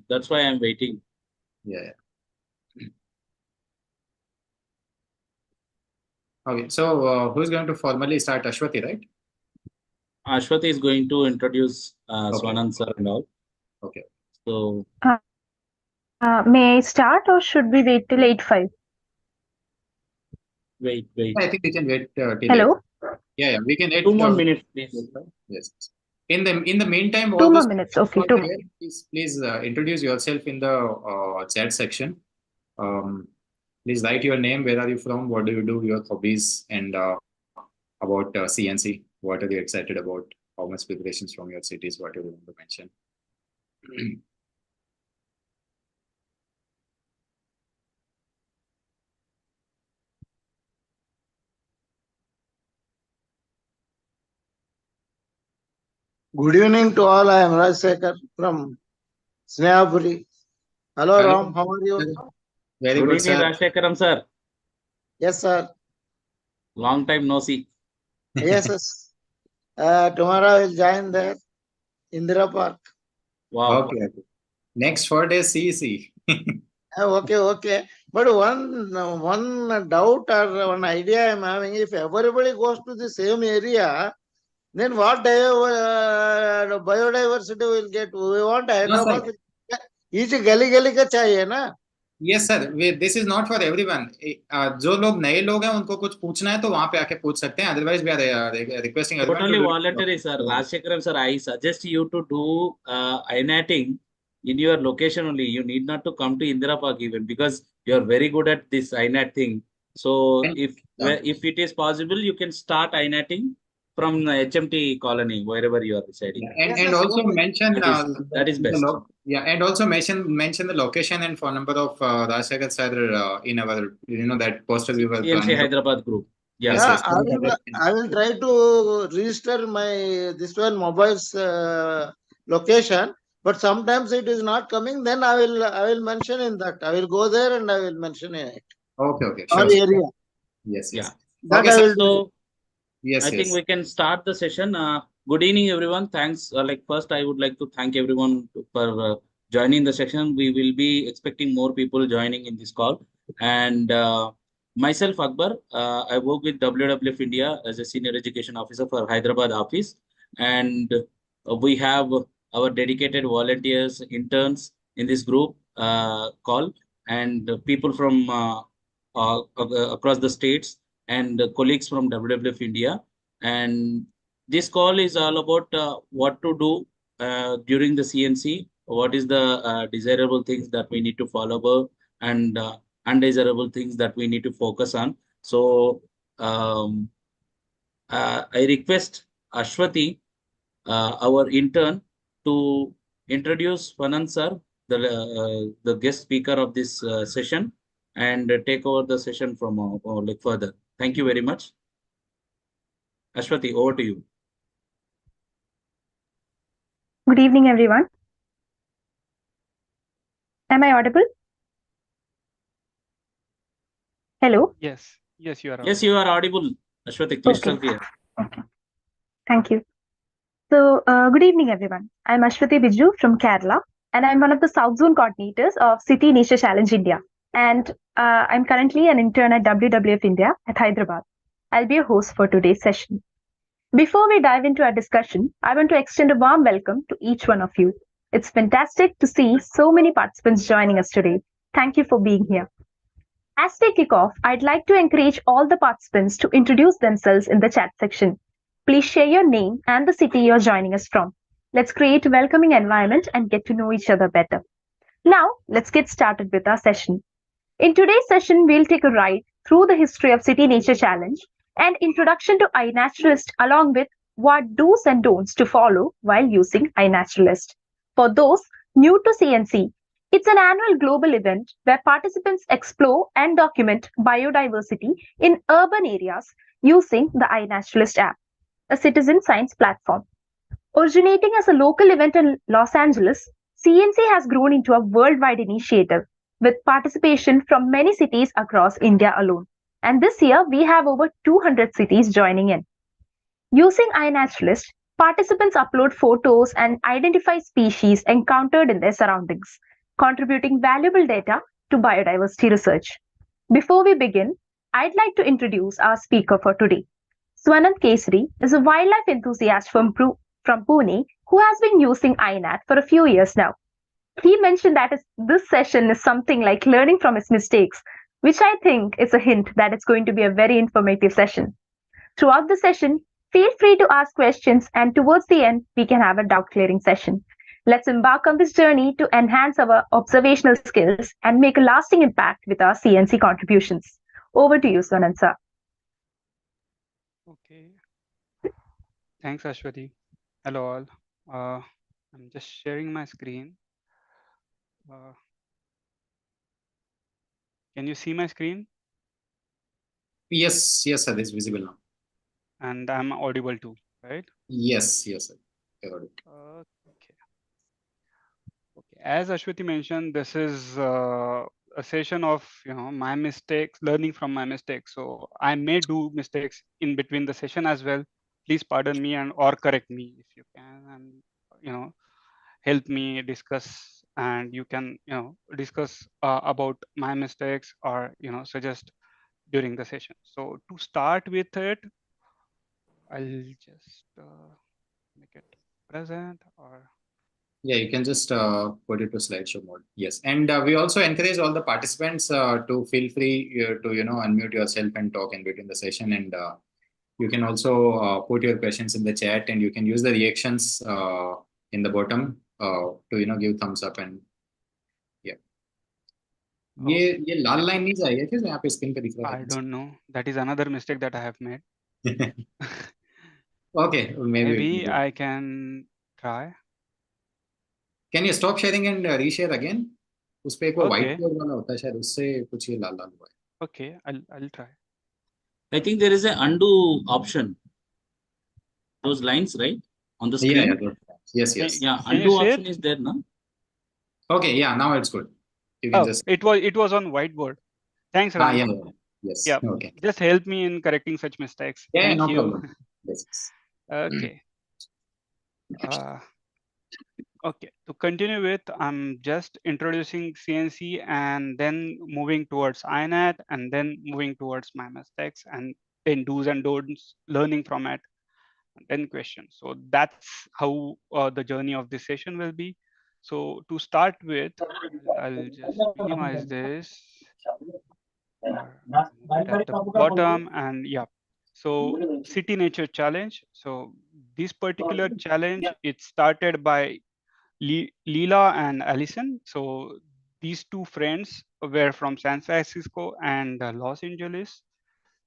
That's why I'm waiting. Yeah. Okay, so who's going to formally start? Ashwati, right? Ashwati is going to introduce Okay. Swanand sir and all. Okay. So May I start or should we wait till 8:05? wait. I think we can wait till Hello? Yeah, we can wait. 2 more minutes, please. Yes. In the meantime, all 2 more those minutes. Okay, who 2 are here, please introduce yourself in the chat section. Please write your name, where are you from, what do you do, your hobbies, and about CNC. What are you excited about? How much preparations from your cities? What you want to mention? Good evening to all. I am Rajsekhar from Snehapuri. Hello, Hello. Ram. How are you? Very Good good, evening, sir. Rajshekaram sir. Yes, sir. Long time no see. Yes. Tomorrow I will join there, Indira Park. Wow. Okay. Next 4 days, CEC. Okay. But one doubt or one idea I am having: if everybody goes to the same area, then what biodiversity will get? We want No, Hyderabad. sir. Each गली का चाहिए ना? Yes, sir. This is not for everyone. जो लोग नए लोग हैं उनको कुछ पूछना है तो वहां पे आके पूछ सकते हैं. Otherwise, we are requesting everyone to Totally do it. voluntary, sir. Rajshekaram sir, I suggest you to do INATing in your location only. You need not to come to Indira Park even, because you are very good at this INAT thing. So And, if it is possible, you can start INATing from the HMT colony, wherever you are residing. and also mention That is best. and also mention the location and phone number of Rajshekhar sir in our that poster we were CNC planning. Hyderabad group. Yes, Yeah, yes. I will try to register my mobile's location, but sometimes it is not coming. Then I will mention in that. I will go there and I will mention in it. Okay, Our sure. area. Yes. Yeah. That Okay, I sir. will do. So Yes, I think we can start the session. Good evening, everyone. Thanks. First, I would like to thank everyone for joining the session. We will be expecting more people joining in this call. And myself, Akbar, I work with WWF India as a senior education officer for Hyderabad office. And we have our dedicated volunteers, interns in this group call, and people from across the states, and colleagues from WWF India. And this call is all about what to do during the CNC, what is the desirable things that we need to follow, and undesirable things that we need to focus on. So I request Ashwati, our intern, to introduce Swanand sir, the guest speaker of this session, and take over the session from further. Thank you very much. Ashwati, over to you. Good evening, everyone. Am I audible? Hello? Yes, you are audible. Yes, you are audible, Ashwati. Crystal clear. Okay. Thank you. So, good evening, everyone. I'm Ashwati Biju from Kerala, and I'm one of the South Zone coordinators of City Nature Challenge India. And I'm currently an intern at WWF India at Hyderabad. I'll be your host for today's session. Before we dive into our discussion, I want to extend a warm welcome to each one of you. It's fantastic to see so many participants joining us today. Thank you for being here. As we kick off, I'd like to encourage all the participants to introduce themselves in the chat section. Please share your name and the city you're joining us from. Let's create a welcoming environment and get to know each other better. Now, let's get started with our session. In today's session, we'll take a ride through the history of City Nature Challenge and introduction to iNaturalist, along with what do's and don'ts to follow while using iNaturalist. For those new to CNC, it's an annual global event where participants explore and document biodiversity in urban areas using the iNaturalist app, a citizen science platform. Originating as a local event in Los Angeles, CNC has grown into a worldwide initiative with participation from many cities across India alone. And this year, we have over 200 cities joining in. Using iNaturalist, Participants upload photos and identify species encountered in their surroundings, contributing valuable data to biodiversity research. Before we begin, I'd like to introduce our speaker for today. Swanand Kesari is a wildlife enthusiast from Pune who has been using INAT for a few years now. He mentioned that this session is something like learning from his mistakes, which I think is a hint that it's going to be a very informative session. Throughout the session, feel free to ask questions, and towards the end, we can have a doubt clearing session. Let's embark on this journey to enhance our observational skills and make a lasting impact with our CNC contributions. Over to you, Swanand sir. Okay. Thanks, Ashwati. Hello all. I'm just sharing my screen. Can you see my screen? Yes, sir, it's visible now. And I'm audible too, right? Yes, sir. Okay. As Ashwati mentioned, this is a session of my mistakes, learning from my mistakes. So I may do mistakes in between the session as well. Please pardon me and or correct me if you can, and help me discuss, and you can discuss about my mistakes or suggest during the session. So to start with it, I'll just make it present, or yeah, you can just put it to slideshow mode. Yes, and we also encourage all the participants to feel free to unmute yourself and talk in between the session, and you can also put your questions in the chat, and you can use the reactions in the bottom to give thumbs up. And yeah, ये लाल line नहीं जाएगा क्या यहाँ पे screen पे दिख रहा है? I don't know. That is another mistake that I have made. Okay, maybe I can try. Can you stop sharing and reshare again? उस पे एक वो Okay. white board वाला होता है शायद, उससे कुछ ये लाल लाल हुआ है. Okay, I'll try. I think there is an undo option. Those lines, right? On the screen. Yeah, yes. Yeah, Can you undo see option it? is there now. Okay, yeah, now it's good. You can just. It was on whiteboard. Thanks, Ram. Yeah. Yes. Yeah. Okay. Just help me in correcting such mistakes. Yeah, Thank no you. problem. Yes. Okay. Okay, to continue with, I'm just introducing CNC and then moving towards INAT and then moving towards my mistakes and then do's and don'ts, learning from it, and then questions. So that's how the journey of this session will be. So to start with, I'll just minimize this or move it at the bottom, and yeah. So city nature challenge. So this particular challenge, it started by Leela and Allison. So these two friends were from San Francisco and Los Angeles.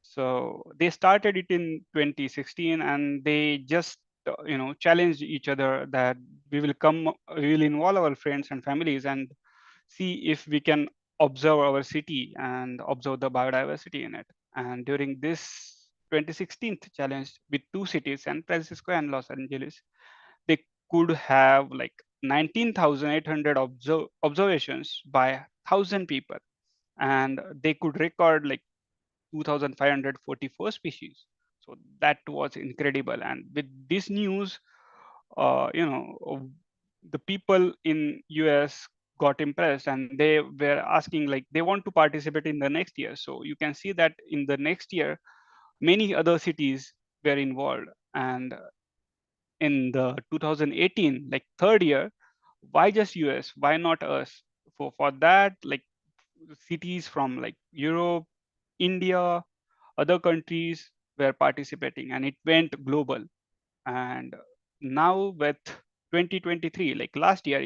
So they started it in 2016, and they just challenged each other that we will involve our friends and families and see if we can observe our city and observe the biodiversity in it. And during this 2016 challenge with two cities, San Francisco and Los Angeles, they could have like 19,800 observations by 1,000 people, and they could record like 2,544 species. So that was incredible. And with this news, the people in US got impressed, and they were asking like they want to participate in the next year. So you can see that in the next year, many other cities were involved. And in the 2018, like third year, why just US? Why not us? For that, like cities from like Europe, India, other countries were participating, and it went global. And now with 2023, like last year,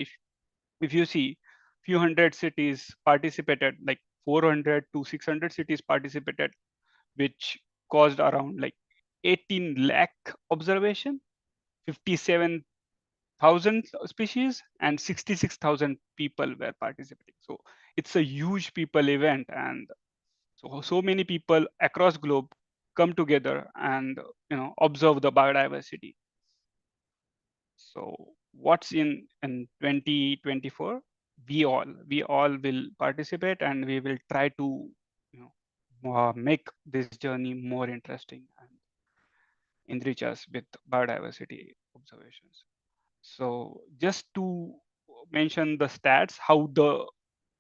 if you see, few hundred cities participated, like 400 to 600 cities participated, which caused around like 18 lakh observation, 57,000 species, and 66,000 people were participating. So it's a huge people event, and so many people across globe come together and observe the biodiversity. So what's in 2024? We all will participate, and we will try to make this journey more interesting and enrich us with biodiversity observations. So just to mention the stats, how the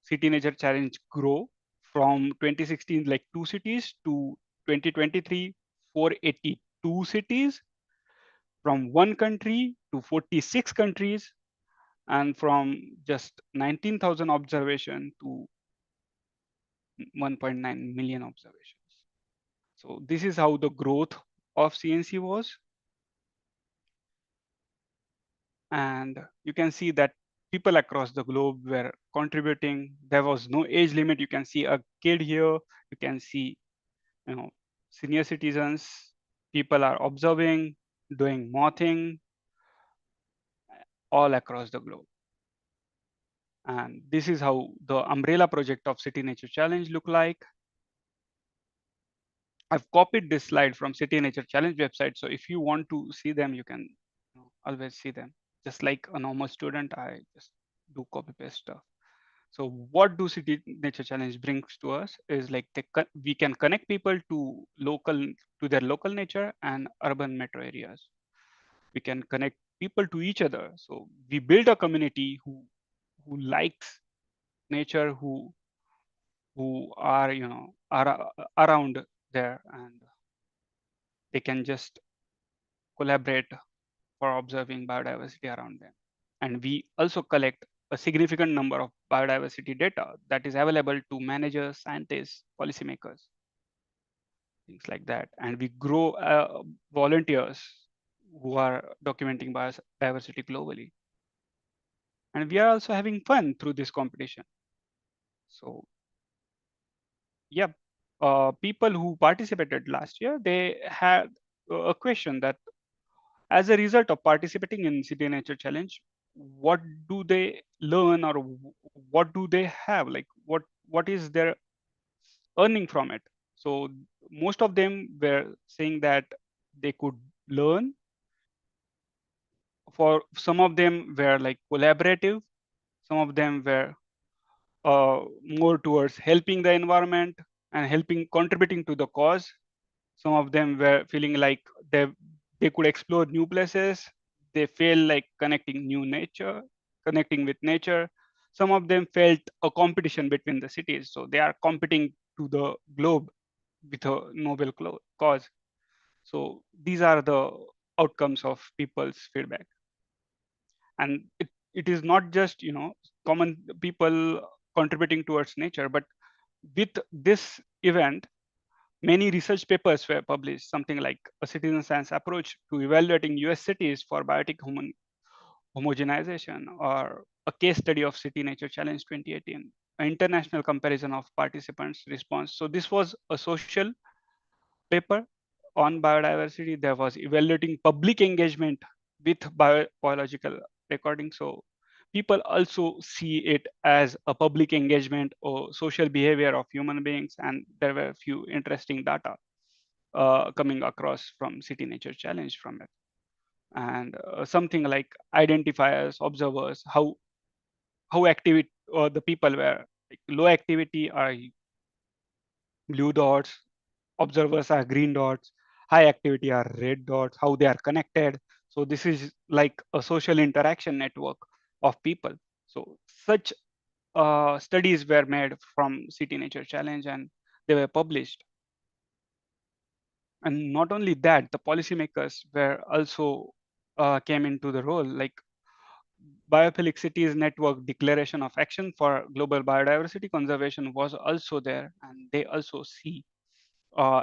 City Nature Challenge grow from 2016, like 2 cities, to 2023, 482 cities, from 1 country to 46 countries, and from just 19,000 observation to 1.9 million observations. So this is how the growth of CNC was. And you can see that people across the globe were contributing. There was no age limit. You can see a kid here. You can see, senior citizens. People are observing, doing mothing all across the globe. And this is how the umbrella project of City Nature Challenge look like. I've copied this slide from City Nature Challenge website. So if you want to see them, you can always see them. Just like a normal student, I just do copy paste stuff. So what do City Nature Challenge brings to us is like we can connect people to their local nature and urban metro areas. We can connect people to each other. So we build a community who likes nature, who are around there, and they can just collaborate for observing biodiversity around them. And we also collect a significant number of biodiversity data that is available to managers, scientists, policymakers, things like that. And we grow volunteers who are documenting biodiversity globally. And we are also having fun through this competition. So yeah, people who participated last year, they had a question that as a result of participating in City Nature Challenge, what do they learn, or what do they have? Like what is their earning from it? So most of them were saying that they could learn. For some of them were like collaborative. Some of them were more towards helping the environment and contributing to the cause. Some of them were feeling like they could explore new places. They feel like connecting with nature. Some of them felt a competition between the cities. So they are competing to the globe with a noble cause. So these are the outcomes of people's feedback. And it is not just, common people contributing towards nature, but with this event, many research papers were published, something like a citizen science approach to evaluating US cities for biotic homogenization, or a case study of City Nature Challenge 2018, an international comparison of participants' response. So this was a social paper on biodiversity. There was evaluating public engagement with biological recording. So people also see it as a public engagement or social behavior of human beings. And there were a few interesting data coming across from City Nature Challenge from it. And something like identifiers, observers, how active the people were. Like low activity are blue dots, observers are green dots, high activity are red dots, how they are connected. So this is like a social interaction network of people. So such studies were made from City Nature Challenge, and they were published. And not only that, the policymakers were also came into the role. Like Biophilic Cities Network Declaration of Action for Global Biodiversity Conservation was also there, and they also see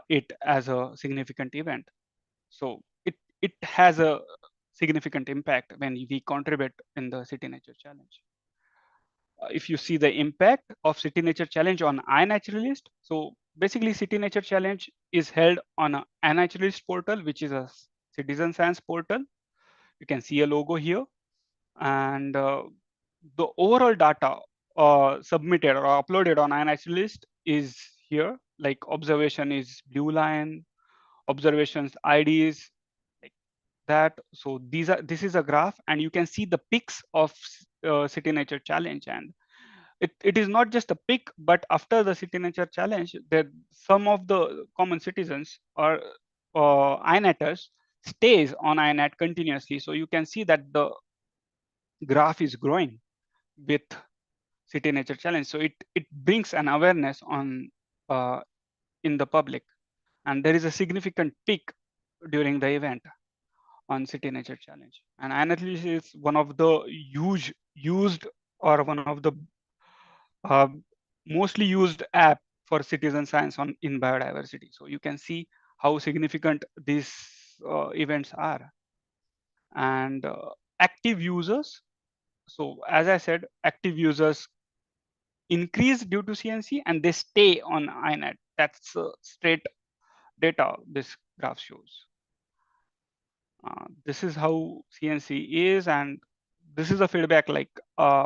it as a significant event. So it has a significant impact when we contribute in the City Nature Challenge. If you see the impact of City Nature Challenge on iNaturalist, so basically City Nature Challenge is held on an iNaturalist portal, which is a citizen science portal. You can see a logo here, and the overall data submitted or uploaded on iNaturalist is here. Like observation is blue line, observations IDs, like that. So this is a graph, and you can see the peaks of City Nature Challenge. And it is not just a peak, but after the City Nature Challenge, that some of the common citizens or iNatters stays on INET continuously. So you can see that the graph is growing with City Nature Challenge. So it brings an awareness on in the public, and there is a significant peak during the event on City Nature Challenge. And INET is one of the used or one of the mostly used app for citizen science on in biodiversity. So you can see how significant these events are. And active users. So as I said, active users increase due to CNC and they stay on INET. That's straight data this graph shows. This is how CNC is, and this is a feedback like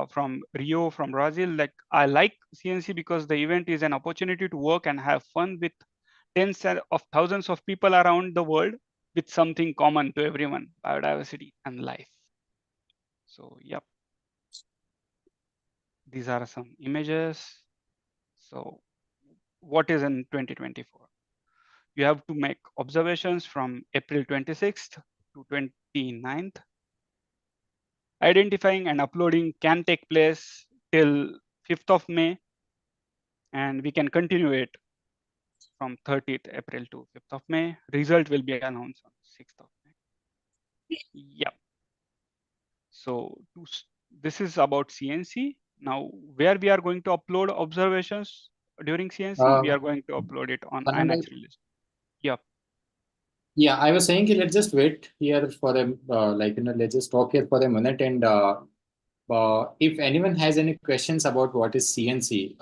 from Rio, from Brazil. Like, I like CNC because the event is an opportunity to work and have fun with tens of thousands of people around the world with something common to everyone, biodiversity and life. So, yep. These are some images. So what is in 2024? You have to make observations from April 26th to 29th. Identifying and uploading can take place till 5th of May, and we can continue it from 30th April to 5th of May. Result will be announced on 6th of May. Yeah. So this is about CNC. Now, where we are going to upload observations during CNC, we are going to upload it on INET release. Yeah. Yeah, I was saying let's just wait here for a let's just talk here for a minute, and if anyone has any questions about what is CNC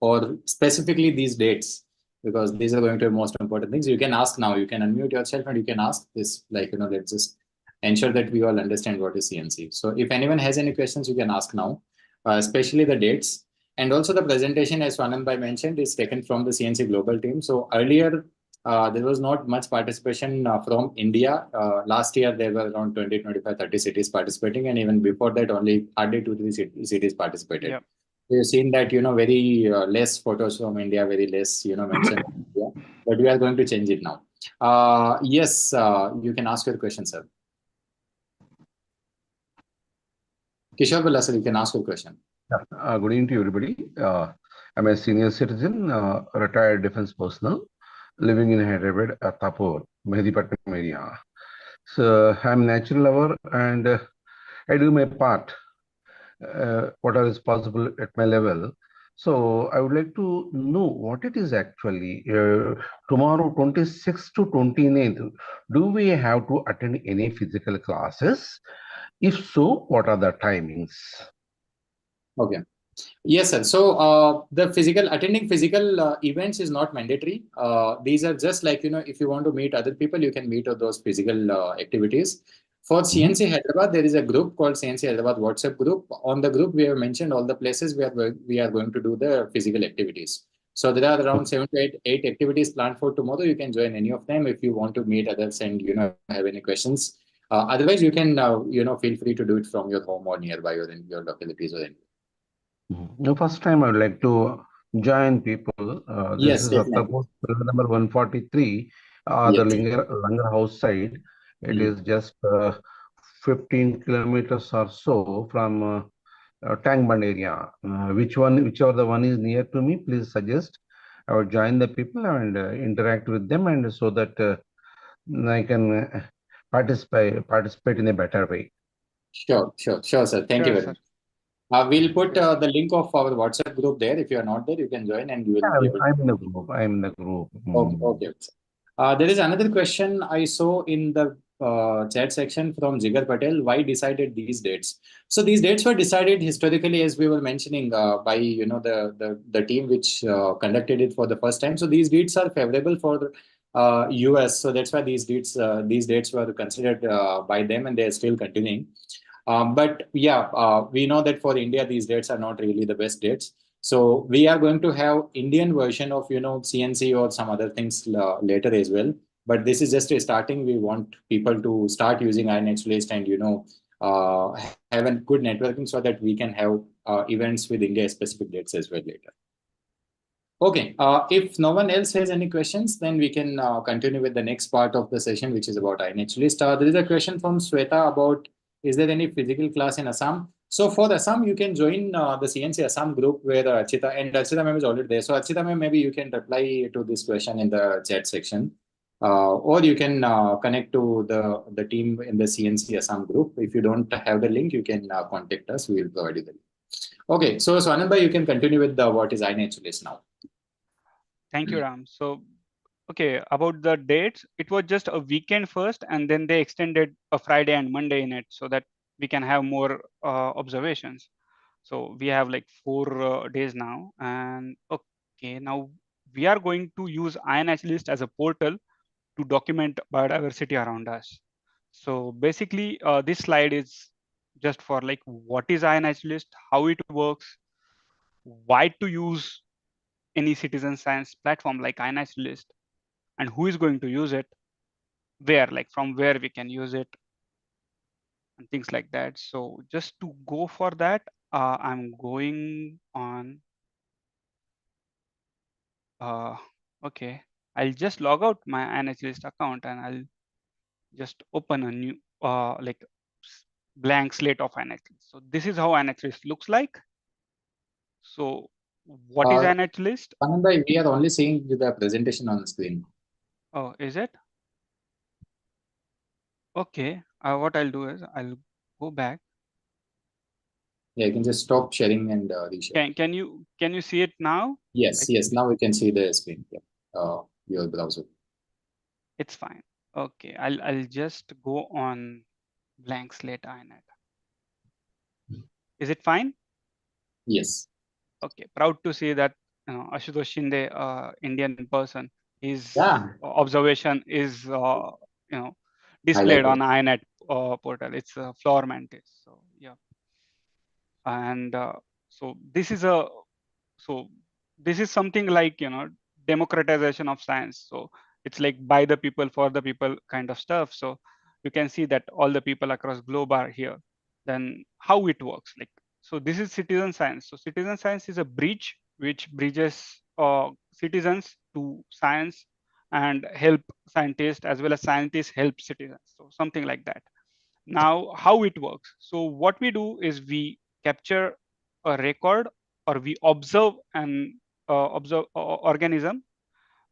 or specifically these dates, because these are going to be most important things, you can ask now. You can unmute yourself and you can ask this. Let's just ensure that we all understand what is CNC. So if anyone has any questions, you can ask now, especially the dates. And also the presentation, as Swanand Bhai mentioned, is taken from the CNC global team. So earlier, there was not much participation from India. Last year, there were around 20, 25, 30 cities participating. And even before that, only hardly 2-3 cities participated. Yep. You've seen that, very less photos from India, very less, mentioned India. But we are going to change it now. Yes, you can ask your question, sir. Kishore Bala, sir, you can ask your question. Good evening to everybody. I'm a senior citizen, retired defense personnel, living in Hyderabad, Tapur, Mehdipatnam area. So I'm a natural lover and I do my part, whatever is possible at my level. So I would like to know what it is actually. Tomorrow, 26th to 29th, do we have to attend any physical classes? If so, what are the timings? Okay. Yes, sir. So the attending physical events is not mandatory. These are just like, if you want to meet other people, you can meet those physical activities. For CNC Hyderabad, there is a group called CNC Hyderabad WhatsApp group. On the group, we have mentioned all the places where we are going to do the physical activities. So there are around 7 to 8 activities planned for tomorrow. You can join any of them if you want to meet others and, have any questions. Otherwise, you can, feel free to do it from your home or nearby or in your localities or anywhere. The first time I would like to join people. Yes, this is definitely. number 143, Yes. the Langar House side. It is just 15 kilometers or so from Tangband area. Whichever the one is near to me, please suggest. I would join the people and interact with them, and so that I can participate in a better way. Sure, sir. Thank you very much. We'll put the link of our WhatsApp group there. If you are not there, you can join and you will be able to. I'm in the group. Okay. There is another question I saw in the chat section from Jigar Patel. Why decided these dates? So these dates were decided historically, as we were mentioning, by the team which conducted it for the first time. So these dates are favorable for US. So that's why these dates were considered by them, and they are still continuing. But yeah, we know that for India, these dates are not really the best dates. So we are going to have Indian version of, CNC or some other things later as well. But this is just a starting. We want people to start using INET list and, have a good networking so that we can have events with India specific dates as well later. Okay, if no one else has any questions, then we can continue with the next part of the session, which is about iNaturalist. There is a question from Sweta about, is there any physical class in Assam? So for Assam, you can join the CNC Assam group where Archita, and Archita ma'am is already there. So Archita ma'am, maybe you can reply to this question in the chat section. Or you can connect to the team in the CNC Assam group. If you don't have the link, you can contact us. We will provide you the link. Okay, so Anand, you can continue with what is iNaturalist now. Thank you, Ram. So, okay, about the dates, it was just a weekend first, and then they extended a Friday and Monday in it so that we can have more observations. So we have like 4 days now. And okay, now we are going to use iNaturalist as a portal to document biodiversity around us. So basically, this slide is just for like what is iNaturalist, how it works, why to use any citizen science platform like iNaturalist, and who is going to use it, where, like from where we can use it, and things like that. So just to go for that, I'm going on. Okay, I'll just log out my iNaturalist account and I'll just open a new like blank slate of iNaturalist. So this is how iNaturalist looks like. So what is iNaturalist? Ananda, we are only seeing the presentation on the screen. Oh, is it? Okay, what I'll do is I'll go back. Yeah, you can just stop sharing and reshare. Can you see it now? Yes, Like, yes. Now we can see the screen. Yeah, your browser. it's fine. Okay, I'll just go on blank slate iNet. Is it fine? Yes. Okay, proud to see that Ashutosh Shinde, Indian person, his observation is displayed Highlighted. on iNet portal. It's a floor mantis. So yeah, and so this is something like democratization of science. So it's like by the people for the people kind of stuff. So you can see that all the people across globe are here. Then how it works, like, so this is citizen science. So citizen science is a bridge which bridges citizens to science and help scientists, as well as scientists help citizens. So something like that. Now, how it works. So what we do is we capture a record, or we observe an organism,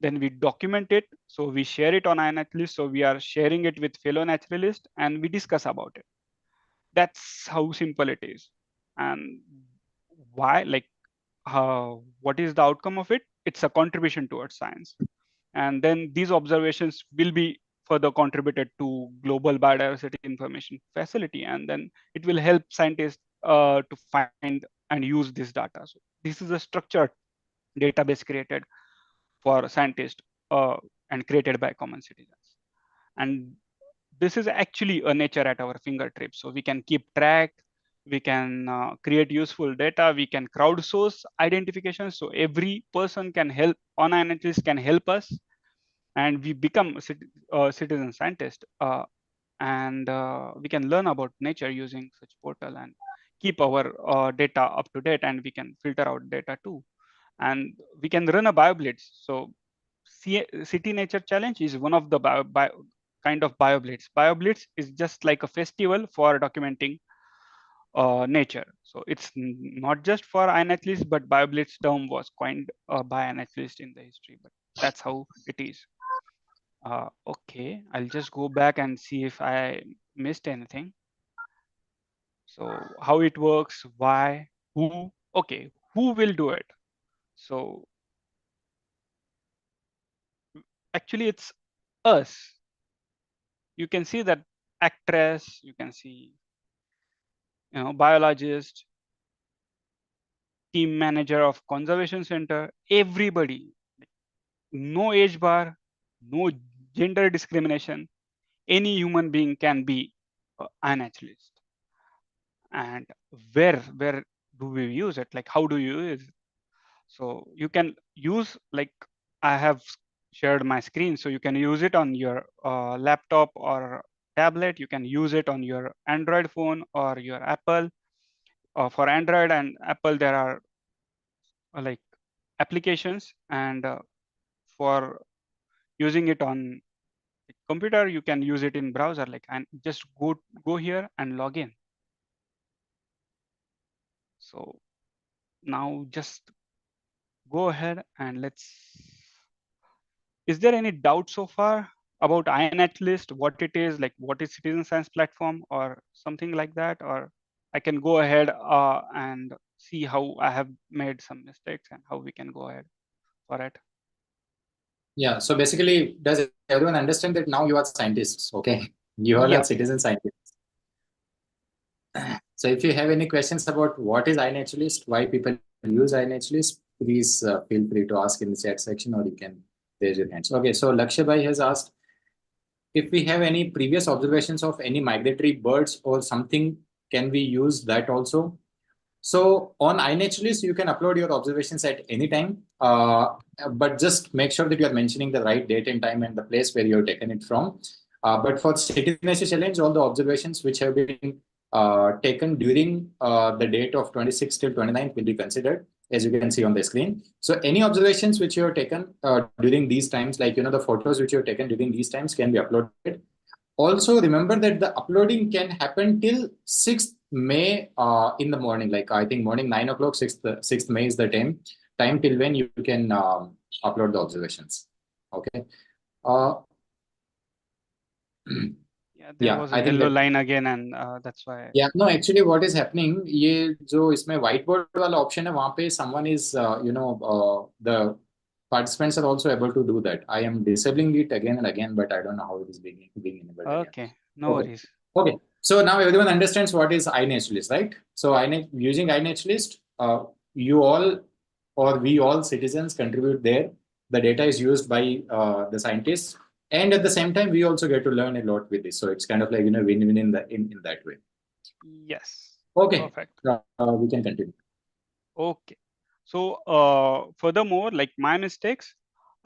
then we document it. So we share it on iNaturalist. So we are sharing it with fellow naturalists and we discuss about it. That's how simple it is. And why, like, what is the outcome of it? It's a contribution towards science. And then these observations will be further contributed to global biodiversity information facility, and then it will help scientists to find and use this data. So this is a structured database created for scientists and created by common citizens. And this is actually a nature at our fingertips. So we can keep track, we can create useful data, we can crowdsource identification. So every person can help, on analytics can help us, and we become a citizen scientist. And we can learn about nature using such portal and keep our data up to date, and we can filter out data too. And we can run a BioBlitz. So City Nature Challenge is one of the kind of BioBlitz. BioBlitz is just like a festival for documenting nature. So it's not just for iNaturalist, but BioBlitz term was coined by iNaturalist in the history, but that's how it is. Okay, I'll just go back and see if I missed anything. So how it works, why, who, okay, who will do it? So actually it's us. You can see that actress, you can see, biologist, team manager of conservation center, everybody, no age bar, no gender discrimination. Any human being can be an naturalist. And where do we use it? Like, how do you use it? So you can use, like, I have shared my screen, so you can use it on your laptop or tablet. You can use it on your Android phone or your Apple. For Android and Apple, there are like applications, and for using it on computer, you can use it in browser, like, and just go here and log in. So now just go ahead and is there any doubt so far about iNaturalist, what it is, like what is citizen science platform or something like that? Or I can go ahead and see how I have made some mistakes and how we can go ahead for it. Yeah. So basically, does everyone understand that now you are scientists? Okay. You all Yeah. are citizen scientists. So if you have any questions about what is iNaturalist, why people use iNaturalist, please feel free to ask in the chat section, or you can raise your hands. Okay. So Lakshya Bhai has asked if we have any previous observations of any migratory birds or something, can we use that also? So on iNaturalist, you can upload your observations at any time, but just make sure that you are mentioning the right date and time and the place where you have taken it from. But for City Nature Challenge, all the observations which have been taken during the date of 26th till 29th will be considered, as you can see on the screen. So any observations which you have taken during these times, like, the photos which you have taken during these times can be uploaded. Also, remember that the uploading can happen till 6th May in the morning. Like, I think morning 9 o'clock, 6th May is the time till when you can upload the observations. Okay. Yeah, there was a yellow line again, and that's why. Yeah, no, actually what is happening, ये जो इसमें whiteboard वाला option है, वहाँ पे someone is, the participants are also able to do that. I am disabling it again and again, but I don't know how it is being enabled again. Okay, no worries. Okay, so now everyone understands what is iNaturalist, right? So using iNaturalist, you all or we all citizens contribute there. The data is used by the scientists, and at the same time, we also get to learn a lot with this. So it's kind of like, win-win in that way. Yes. Okay. Perfect. We can continue. Okay. So furthermore, like my mistakes,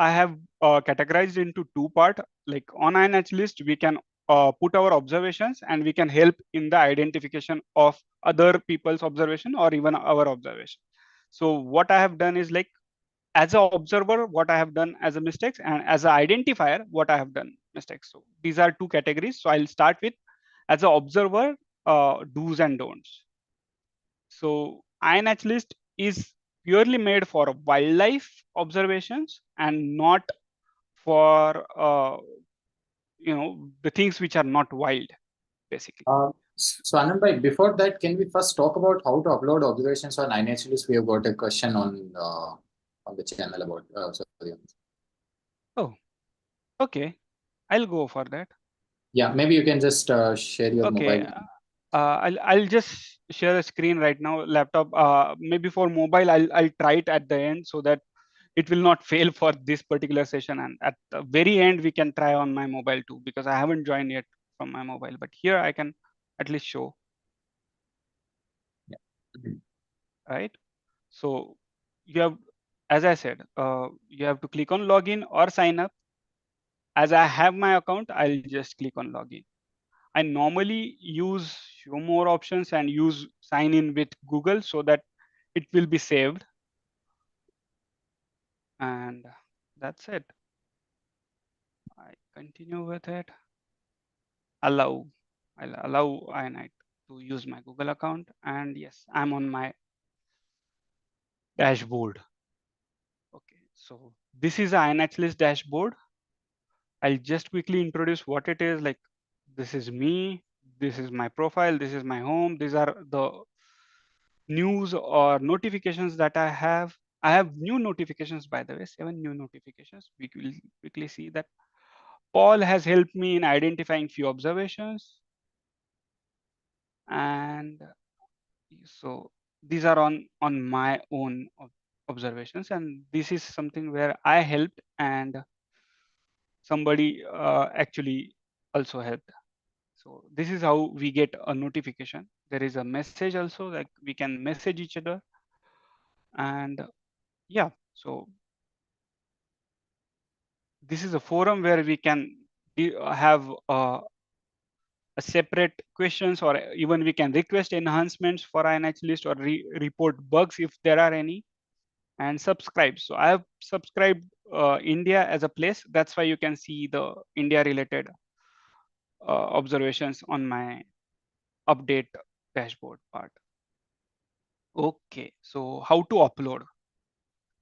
I have categorized into two parts. Like on iNaturalist, we can put our observations and we can help in the identification of other people's observation or even our observation. So what I have done is, like, as an observer, what I have done as a mistakes, and as an identifier, what I have done mistakes. So these are two categories. So I'll start with, as an observer, do's and don'ts. So iNaturalist is purely made for wildlife observations and not for the things which are not wild, basically. So Anand bhai, before that, can we first talk about how to upload observations on iNaturalist? We have got a question on the channel about. Sorry. Oh, okay. I'll go for that. Yeah, maybe you can just share your mobile. I'll just share a screen right now, laptop. Maybe for mobile, I'll try it at the end so that it will not fail for this particular session. And at the very end, we can try on my mobile too, because I haven't joined yet from my mobile. But here I can at least show. Yeah. Right. So you have, as I said, you have to click on login or sign up. As I have my account, I'll just click on login. I normally use show more options and use sign in with Google so that it will be saved. And that's it. I continue with it. I'll allow INI to use my Google account. And yes, I'm on my dashboard. Okay, so this is iNaturalist dashboard. I'll just quickly introduce what it is. Like, this is me, this is my profile, this is my home. These are the news or notifications that I have. I have new notifications, by the way, 7 new notifications. We will quickly see that Paul has helped me in identifying few observations. And so these are on my own observations. And this is something where I helped and somebody actually also helped. So this is how we get a notification. There is a message also, like we can message each other. And yeah, so this is a forum where we can have a separate questions, or even we can request enhancements for iNaturalist or report bugs if there are any. and subscribe. So I have subscribed India as a place. That's why you can see the India related observations on my update dashboard part. Okay, so how to upload?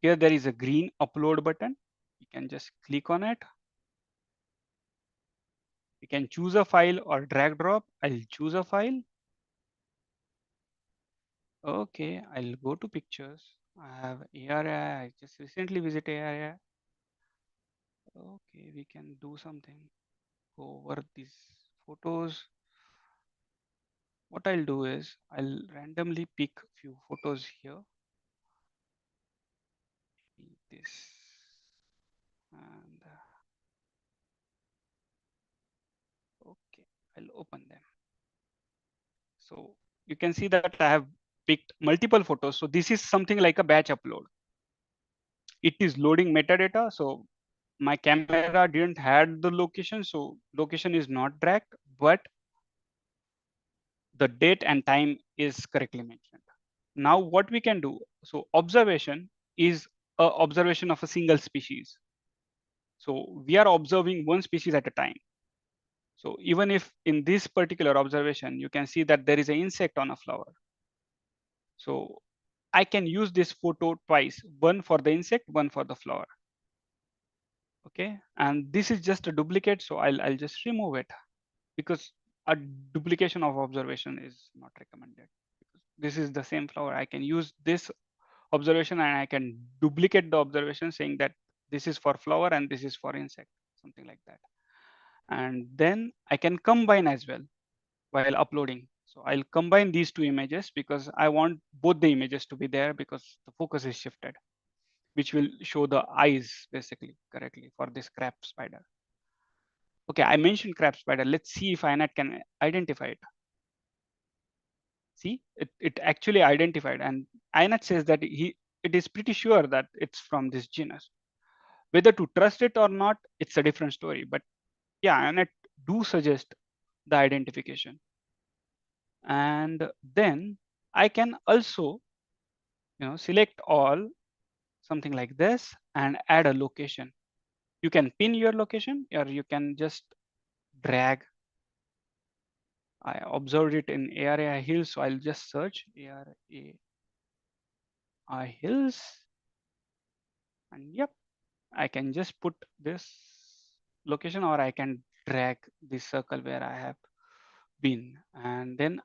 Here there is a green upload button. You can just click on it. You can choose a file or drag drop. I'll choose a file. Okay, I'll go to pictures. I have ARI. I just recently visited ARI. Okay, we can do something. Go over these photos. What I'll do is I'll randomly pick few photos here. This and okay, I'll open them. So you can see that I have picked multiple photos. So this is something like a batch upload. It is loading metadata. So my camera didn't had the location. So location is not dragged, but the date and time is correctly mentioned. Now what we can do, so observation is a observation of a single species. So we are observing one species at a time. So even if in this particular observation, you can see that there is an insect on a flower. So I can use this photo twice, one for the insect, one for the flower. Okay, and this is just a duplicate. So I'll just remove it because a duplication of observation is not recommended. This is the same flower. I can use this observation and I can duplicate the observation saying that this is for flower and this is for insect, something like that. And then I can combine as well while uploading. So I'll combine these two images because I want both the images to be there because the focus is shifted, which will show the eyes basically correctly for this crab spider. Okay, I mentioned crab spider. Let's see if INAT can identify it. See, it actually identified, and INAT says that it is pretty sure that it's from this genus. Whether to trust it or not, it's a different story. But yeah, INAT do suggest the identification. And then I can also, select all, something like this, and add a location. You can pin your location, or you can just drag. I observed it in ARAI Hills, so I'll just search ARAI Hills. And yep, I can just put this location, or I can drag this circle where I have been. And then,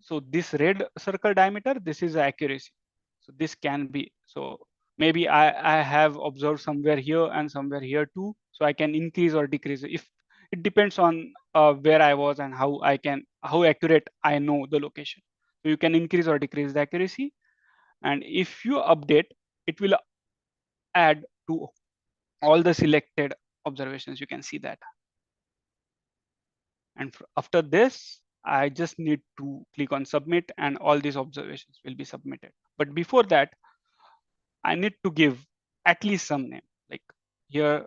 so this red circle diameter, this is accuracy. So this can be, so maybe I have observed somewhere here and somewhere here too. So I can increase or decrease if it depends on where I was and how accurate I know the location. So you can increase or decrease the accuracy. And if you update, it will add to all the selected observations. You can see that. And after this, I just need to click on submit and all these observations will be submitted. But before that, I need to give at least some name. Like here,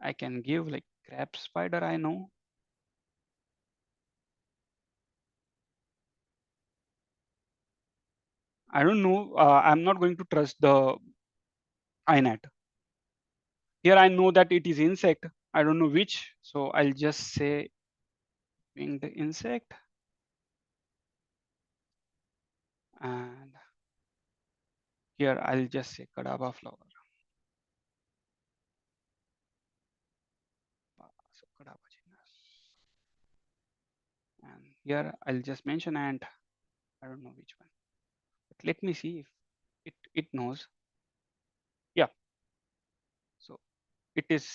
I can give like crab spider, I know. I don't know. I'm not going to trust the INAT. Here I know that it is insect. I don't know which. So I'll just say winged insect. And here I'll just say Kadaba flower. So Kadaba genus. And here I'll just mention ant. I don't know which one. But let me see if it knows. Yeah. So it is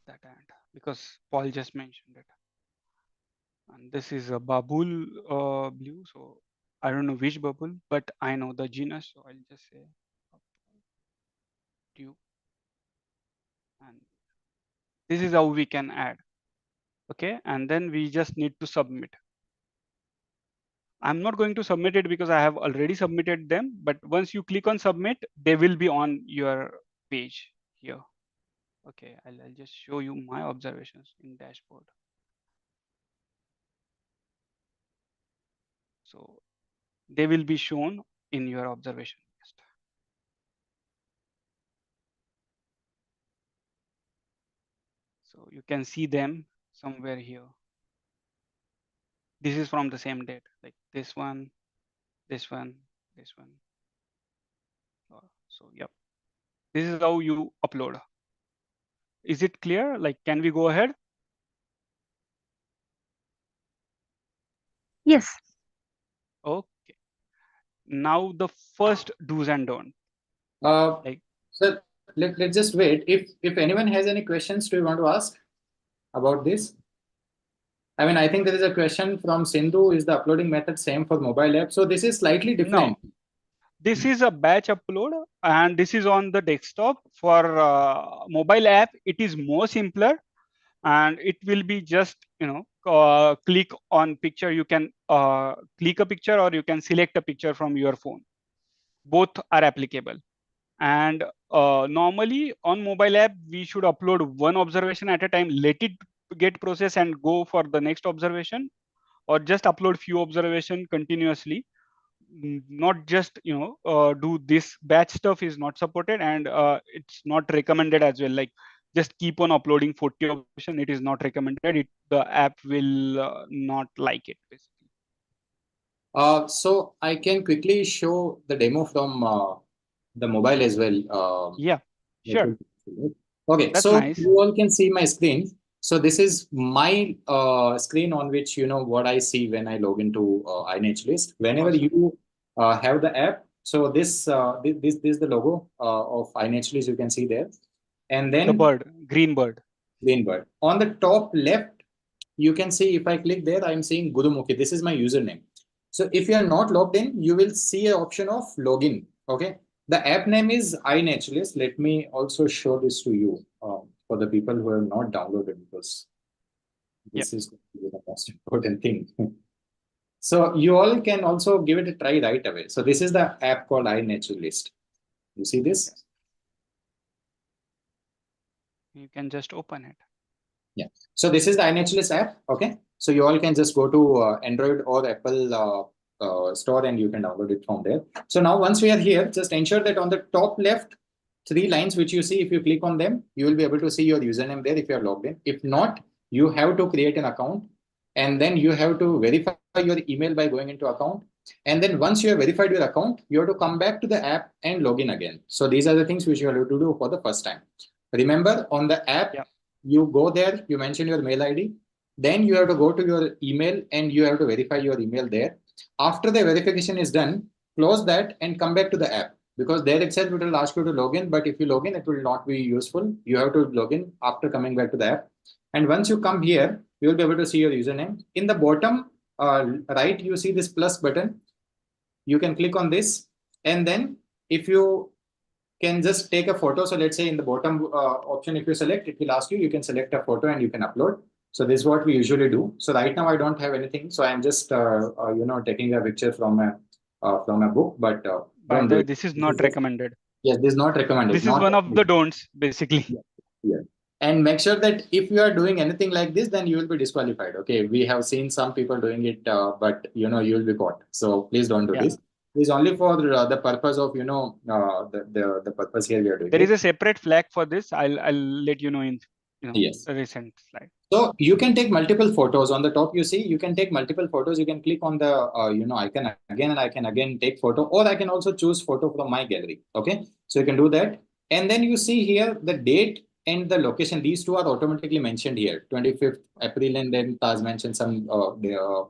that ant because Paul just mentioned it. And this is a babul blue. So I don't know which bubble, but I know the genus. So I'll just say dew. And this is how we can add. Okay. And then we just need to submit. I'm not going to submit it because I have already submitted them. But once you click on submit, they will be on your page here. Okay, I'll just show you my observations in dashboard. So they will be shown in your observation list. So you can see them somewhere here. This is from the same date, like this one, this one, this one. So yep, this is how you upload. Is it clear? Like, can we go ahead? Yes. Okay. Now the first do's and don'ts. Like, So let's just wait. If anyone has any questions, do you want to ask about this? I mean, I think there is a question from Sindhu. Is the uploading method same for mobile app? So this is slightly different. no, this is a batch upload, and this is on the desktop. For mobile app, it is more simpler, and it will be just, click on picture. You can click a picture, or you can select a picture from your phone. Both are applicable. And normally on mobile app, we should upload one observation at a time, let it get processed and go for the next observation, or just upload few observation continuously. Not just, do this batch stuff is not supported, and it's not recommended as well. Like, just keep on uploading 40 observation. It is not recommended. The app will not like it, basically. So I can quickly show the demo from the mobile as well. Yeah, sure. Okay, That's so nice. you all can see my screen. So this is my screen on which what I see when I log into iNaturalist. Whenever Awesome. you have the app, so this is the logo of iNaturalist. You can see there, and then The bird, green bird. green bird. On the top left, you can see if I click there, I'm seeing Gurumukhi. This is my username. So if you are not logged in, you will see an option of login. Okay. The app name is iNaturalist. Let me also show this to you for the people who have not downloaded, because this is the most important thing. So you all can also give it a try right away. So this is the app called iNaturalist. You see this? You can just open it. Yeah. So this is the iNaturalist app. Okay. So you all can just go to Android or Apple store, and you can download it from there. So now once we are here, just ensure that on the top left, 3 lines which you see, if you click on them, you will be able to see your username there if you are logged in. If not, you have to create an account, and then you have to verify your email by going into account. And then once you have verified your account, you have to come back to the app and log in again. So these are the things which you have to do for the first time. Remember, on the app, you go there, you mention your mail ID, then you have to go to your email and you have to verify your email there. After the verification is done, close that and come back to the app, because there itself it will ask you to log in, but if you log in, it will not be useful. You have to log in after coming back to the app. And once you come here, you will be able to see your username. In the bottom right, you see this plus button. You can click on this, and then if you can just take a photo. So let's say in the bottom option, if you select, it will ask you, you can select a photo and you can upload. So this is what we usually do. So right now I don't have anything. So I'm just, taking a picture from a book, but don't do it. This is not recommended. Yes, this is not recommended. This is one of the don'ts, basically. Yeah. And make sure that if you are doing anything like this, then you will be disqualified. Okay, we have seen some people doing it, but you will be caught. So please don't do this. It's only for the purpose of the purpose here we are doing. There is a separate flag for this. I'll let you know in a recent slide. So you can take multiple photos. On the top, you see you can take multiple photos. You can click on the icon again, and I can again take photo, or I can also choose photo from my gallery. Okay, so you can do that, and then you see here the date and the location. These two are automatically mentioned here, 25th April, and then Taz mentioned some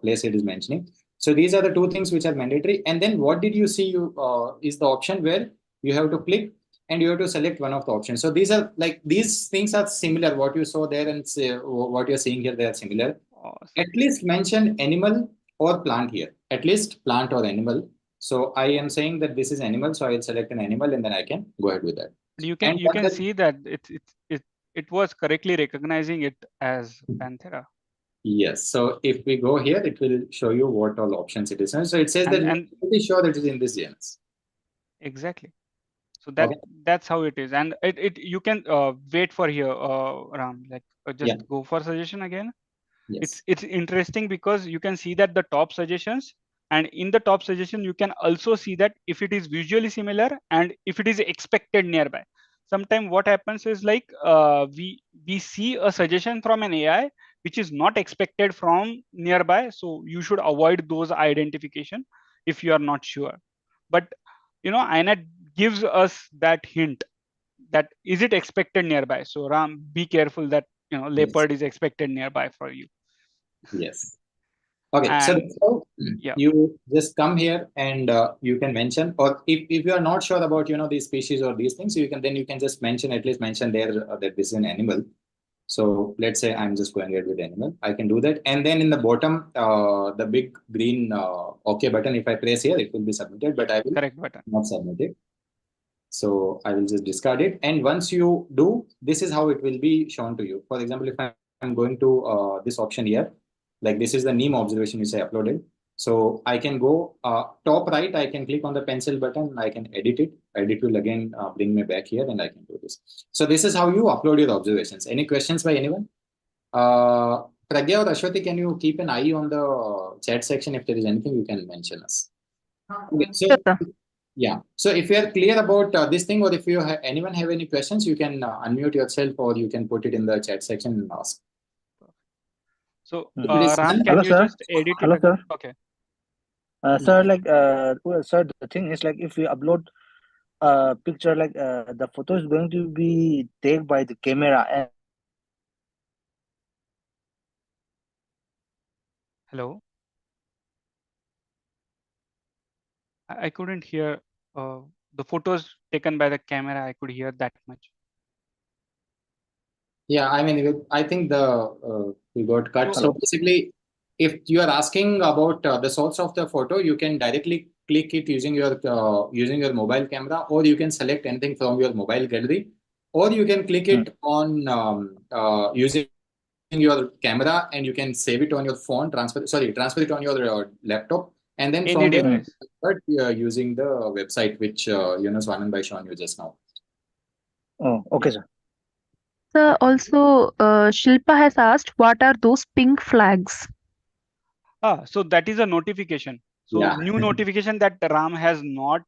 place it is mentioning. So these are the 2 things which are mandatory. And then what did you see is the option where you have to click and you have to select one of the options. So these things are similar. What you saw there and what you're seeing here, they are similar. Awesome. At least mention animal or plant here. At least plant or animal. So I am saying that this is animal. So I will select an animal and then I can go ahead with that. You can see that it was correctly recognizing it as Panthera. Yes. So if we go here, it will show you what all options it is. So it says that I'm pretty sure that it is in this genus. Exactly. So that's how it is. And you can wait for here, Ram, just go for suggestion again. Yes. It's interesting because you can see that the top suggestions, and in the top suggestion, you can also see that if it is visually similar and if it is expected nearby. sometimes what happens is like we see a suggestion from an AI which is not expected from nearby. So you should avoid those identification if you are not sure. But INET gives us that hint that is it expected nearby. So Ram, be careful that leopard is expected nearby for you. Yes. Okay, so And yeah, you just come here and you can mention, or if you are not sure about these species or these things, you can just mention, at least mention there that this is an animal. So let's say I'm just going ahead with animal. I can do that, and then in the bottom, the big green OK button. If I press here, it will be submitted, but I will correct button. not submit it. So I will just discard it. And once you do, this is how it will be shown to you. For example, if I'm going to this option here, like this is the name observation which I uploaded. So I can go top right, I can click on the pencil button, I can edit it. Edit will again bring me back here and I can do this. So this is how you upload your observations. Any questions by anyone? Pragya or Ashwati, can you keep an eye on the chat section? If there is anything, you can mention us. Okay, so Sure, sir. yeah. So if you are clear about this thing, or if you anyone have any questions, you can unmute yourself or you can put it in the chat section and ask. So Please, Ram, can Hello, you sir. just edit Hello, it again? sir. Okay. Sir, sir, the thing is like if we upload a picture, like the photo is going to be taken by the camera. And Hello. I couldn't hear the photos taken by the camera. I could hear that much. yeah, I mean, I think we got cut. So- So basically, if you are asking about the source of the photo, you can directly click it using your mobile camera, or you can select anything from your mobile gallery, or you can click it on using your camera, and you can save it on your phone, transfer it on your laptop, and then Any from there device. using the website which Swanand by shown you just now. oh, okay, sir. Sir, also, Shilpa has asked, what are those pink flags? So that is a notification. So Yeah. new notification that Ram has not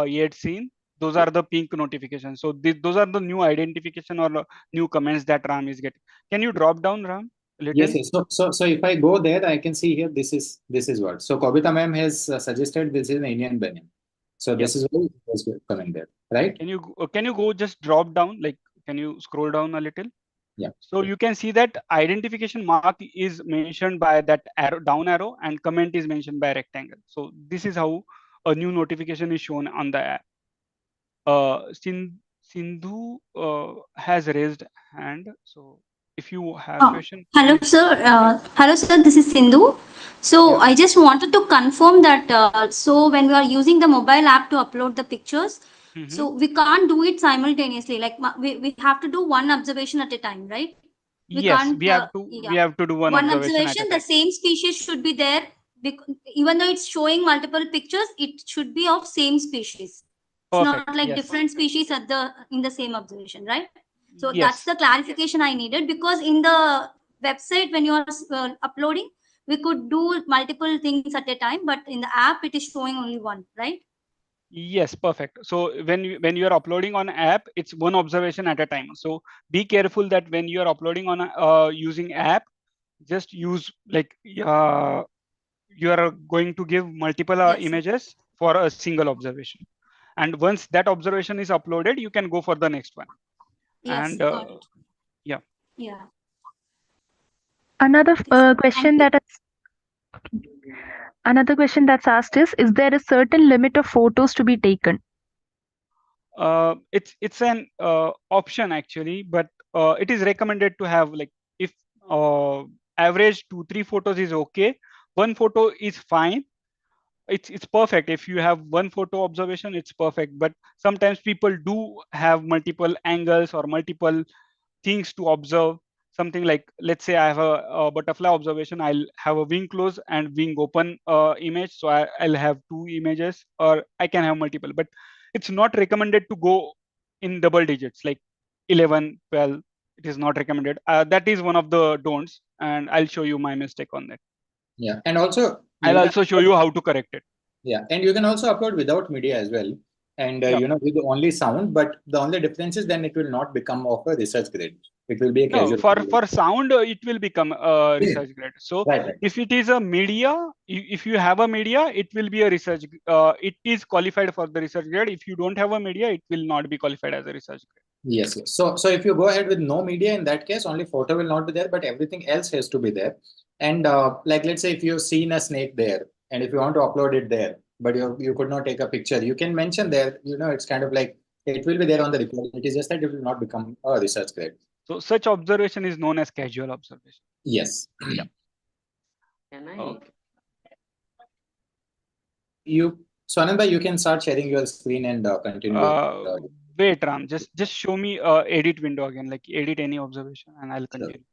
yet seen. Those are the pink notifications. So those are the new identification or new comments that Ram is getting. Can you drop down, Ram, a little? Yes. So if I go there, I can see here. This is what. So Kobita ma'am has suggested this is an Indian banyan. So this is what was coming there, right? Can you go just drop down? Like, can you scroll down a little? Yeah. So you can see that identification mark is mentioned by that arrow, down arrow, and comment is mentioned by rectangle. So this is how a new notification is shown on the app. Sindhu has raised hand. So if you have question. Hello, please. sir. Hello, sir. This is Sindhu. So Yeah. I just wanted to confirm that. So when we are using the mobile app to upload the pictures, so we can't do it simultaneously. Like we have to do one observation at a time, right? Yes, we have to do one observation at a time. The same species should be there. Even though it's showing multiple pictures, it should be of same species. It's Perfect. not like Yes. different species in the same observation, right? So Yes. that's the clarification I needed, because in the website when you are uploading, we could do multiple things at a time, but in the app it is showing only one, right? Yes, perfect. So when you are uploading on app, it's one observation at a time. So be careful that when you are uploading on using app, just use like you are going to give multiple images for a single observation. And once that observation is uploaded, you can go for the next one. Yes, And got it. yeah. Yeah. Another question that's asked is there a certain limit of photos to be taken? It's an option actually, but it is recommended to have like if average 2-3 photos is okay. One photo is fine. It's perfect. If you have one photo observation, it's perfect. But sometimes people do have multiple angles or multiple things to observe. Something like, let's say I have a butterfly observation, I'll have a wing close and wing open image. So I'll have 2 images, or I can have multiple, but it's not recommended to go in double digits, like 11, 12. It is not recommended. That is one of the don'ts, and I'll show you my mistake on that. Yeah, and also I'll also show you how to correct it. Yeah, and you can also upload without media as well. and Yeah. you know, with only sound, but the only difference is then it will not become of a research grade. It will be a No, casual. for sound, it will become a research grade. So Right. if it is a media, if you have a media, it will be a research. It is qualified for the research grade. If you don't have a media, it will not be qualified as a research grade. Yes. So if you go ahead with no media, in that case, only photo will not be there, but everything else has to be there. And like, let's say if you've seen a snake there, and if you want to upload it there, but you could not take a picture, you can mention there. You know, it's kind of like it will be there on the report. It is just that it will not become a research grade. So such observation is known as casual observation. Yes. Yeah. Can I? Okay. So Anand, you can start sharing your screen and continue with. Wait, Ram, just show me edit window again, like edit any observation, and I'll continue.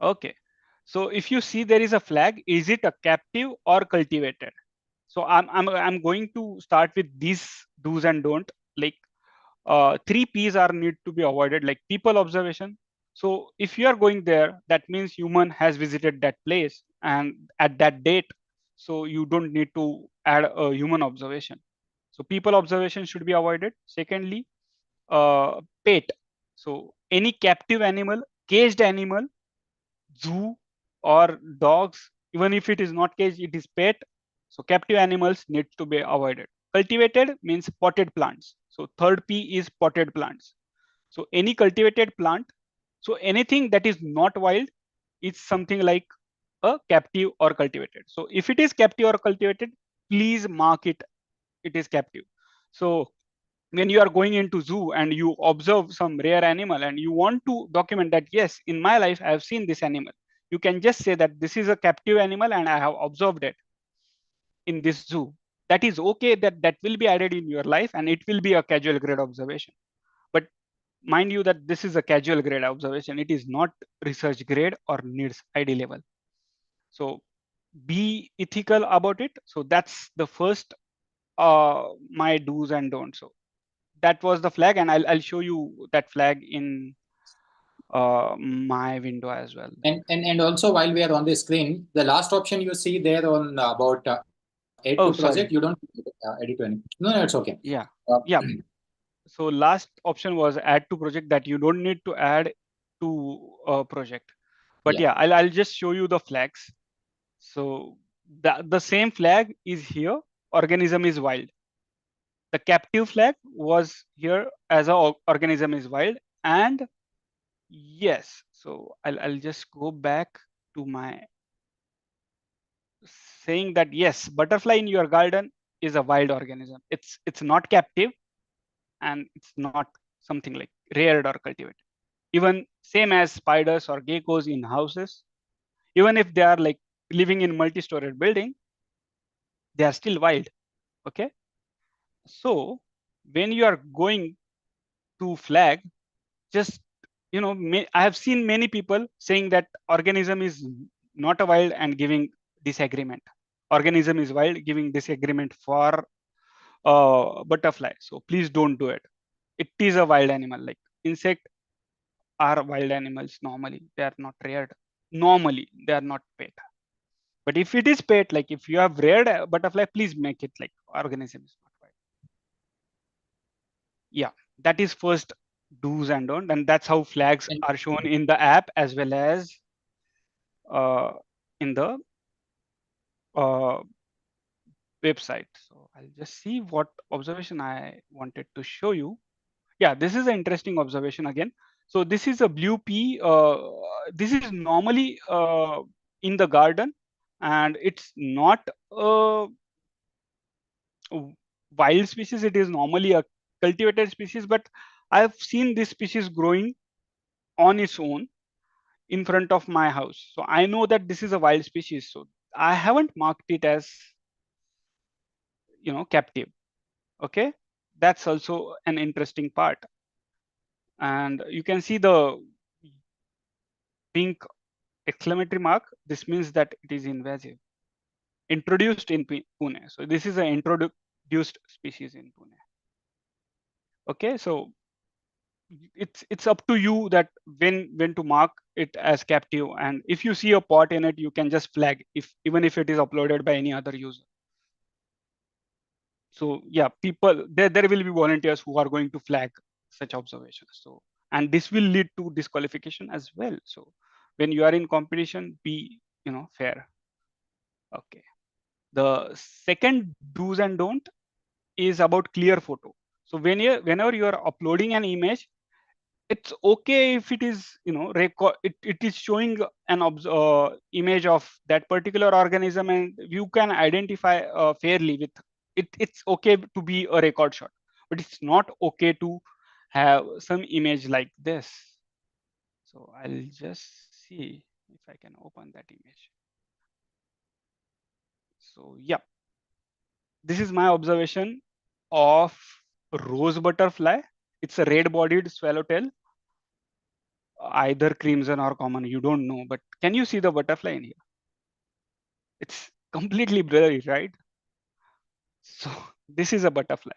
Okay. So if you see there is a flag, is it a captive or cultivated? So I'm going to start with these do's and don't. Like 3 P's are need to be avoided, like people observation. So if you are going there, that means human has visited that place and at that date. So you don't need to add a human observation. So people observation should be avoided. Secondly, pet. So any captive animal, caged animal, zoo or dogs, even if it is not caged, it is pet. So captive animals need to be avoided. Cultivated means potted plants. So third P is potted plants. So any cultivated plant, so anything that is not wild is something like a captive or cultivated. So if it is captive or cultivated, please mark it, it is captive. So when you are going into zoo and you observe some rare animal and you want to document that, yes, in my life, I have seen this animal. You can just say that this is a captive animal and I have observed it in this zoo. That is okay, that will be added in your life and it will be a casual grade observation. But mind you that this is a casual grade observation. It is not research grade or needs ID level. So be ethical about it. So that's the first my do's and don'ts. So that was the flag, and I'll show you that flag in my window as well. And also while we are on the screen, the last option you see there on about add to project, you don't edit any. No, it's okay. Yeah, yeah. So last option was add to project, that you don't need to add to a project. But yeah, I'll just show you the flags. So the same flag is here. Organism is wild. The captive flag was here as a organism is wild, and yes. So I'll just go back to my saying that yes, butterfly in your garden is a wild organism. It's not captive, and it's not something like reared or cultivated. Even same as spiders or geckos in houses, even if they are like living in multi-storied building, they are still wild. Okay. So when you are going to flag, just, you know, I have seen many people saying that organism is not a wild and giving disagreement. Organism is wild, giving disagreement for butterfly. So please don't do it. It is a wild animal. Like insect are wild animals normally. They are not reared. Normally, they are not pet. But if it is pet, like if you have reared a butterfly, please make it like organism is not wild. Yeah, that is first do's and don'ts, and that's how flags are shown in the app as well as in the website. So I'll just see what observation I wanted to show you. Yeah, this is an interesting observation again. So this is a blue pea. This is normally in the garden, and it's not a wild species. It is normally a cultivated species, but I've seen this species growing on its own in front of my house. So I know that this is a wild species. So I haven't marked it as, you know, captive. Okay, that's also an interesting part. And you can see the pink exclamatory mark. This means that it is invasive. Introduced in Pune. So this is an introduced species in Pune. Okay, so it's up to you that when to mark it as captive, and if you see a pot in it, you can just flag, if even if it is uploaded by any other user. So yeah, people there will be volunteers who are going to flag such observations. So and this will lead to disqualification as well. So when you are in competition, be fair. Okay. The second do's and don't is about clear photo. So whenever you are uploading an image, it's okay if it is record it is showing an image of that particular organism, and you can identify fairly with it. It's okay to be a record shot, but it's not okay to have some image like this. So I'll just see if I can open that image. So yeah, this is my observation of rose butterfly. It's a red-bodied swallowtail, either crimson or common, you don't know, but can you see the butterfly in here? It's completely blurry, right? So this is a butterfly,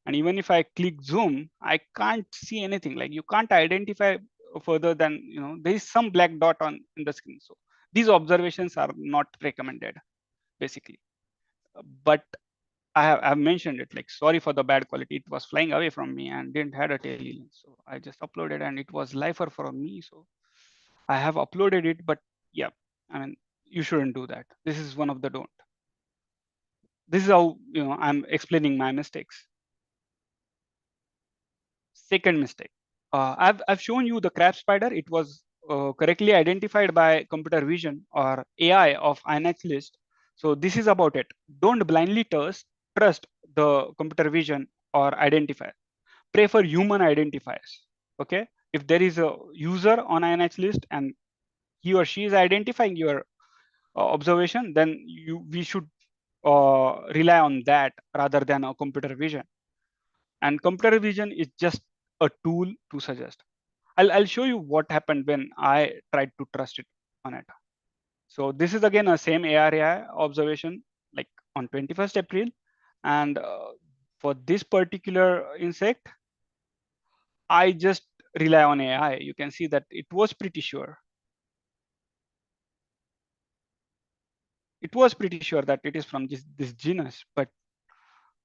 and even if I click zoom, I can't see anything. Like you can't identify further than there is some black dot on in the screen. So these observations are not recommended basically. But I've mentioned it, like, sorry for the bad quality. It was flying away from me and didn't had a tail healing. So I just uploaded and it was lifer for me. So I have uploaded it, but yeah, I mean, you shouldn't do that. This is one of the don't. This is how I'm explaining my mistakes. Second mistake. I've shown you the crab spider. It was correctly identified by computer vision or AI of INX list. So this is about it. Don't blindly trust the computer vision or identifier. Pray for human identifiers. Okay. If there is a user on INX list and he or she is identifying your observation, then we should rely on that rather than a computer vision. And computer vision is just a tool to suggest. I'll show you what happened when I tried to trust it on it. So this is again a same ARAI observation, like on 21st April. And for this particular insect, I just rely on AI. You can see that it was pretty sure. It was pretty sure that it is from this genus, but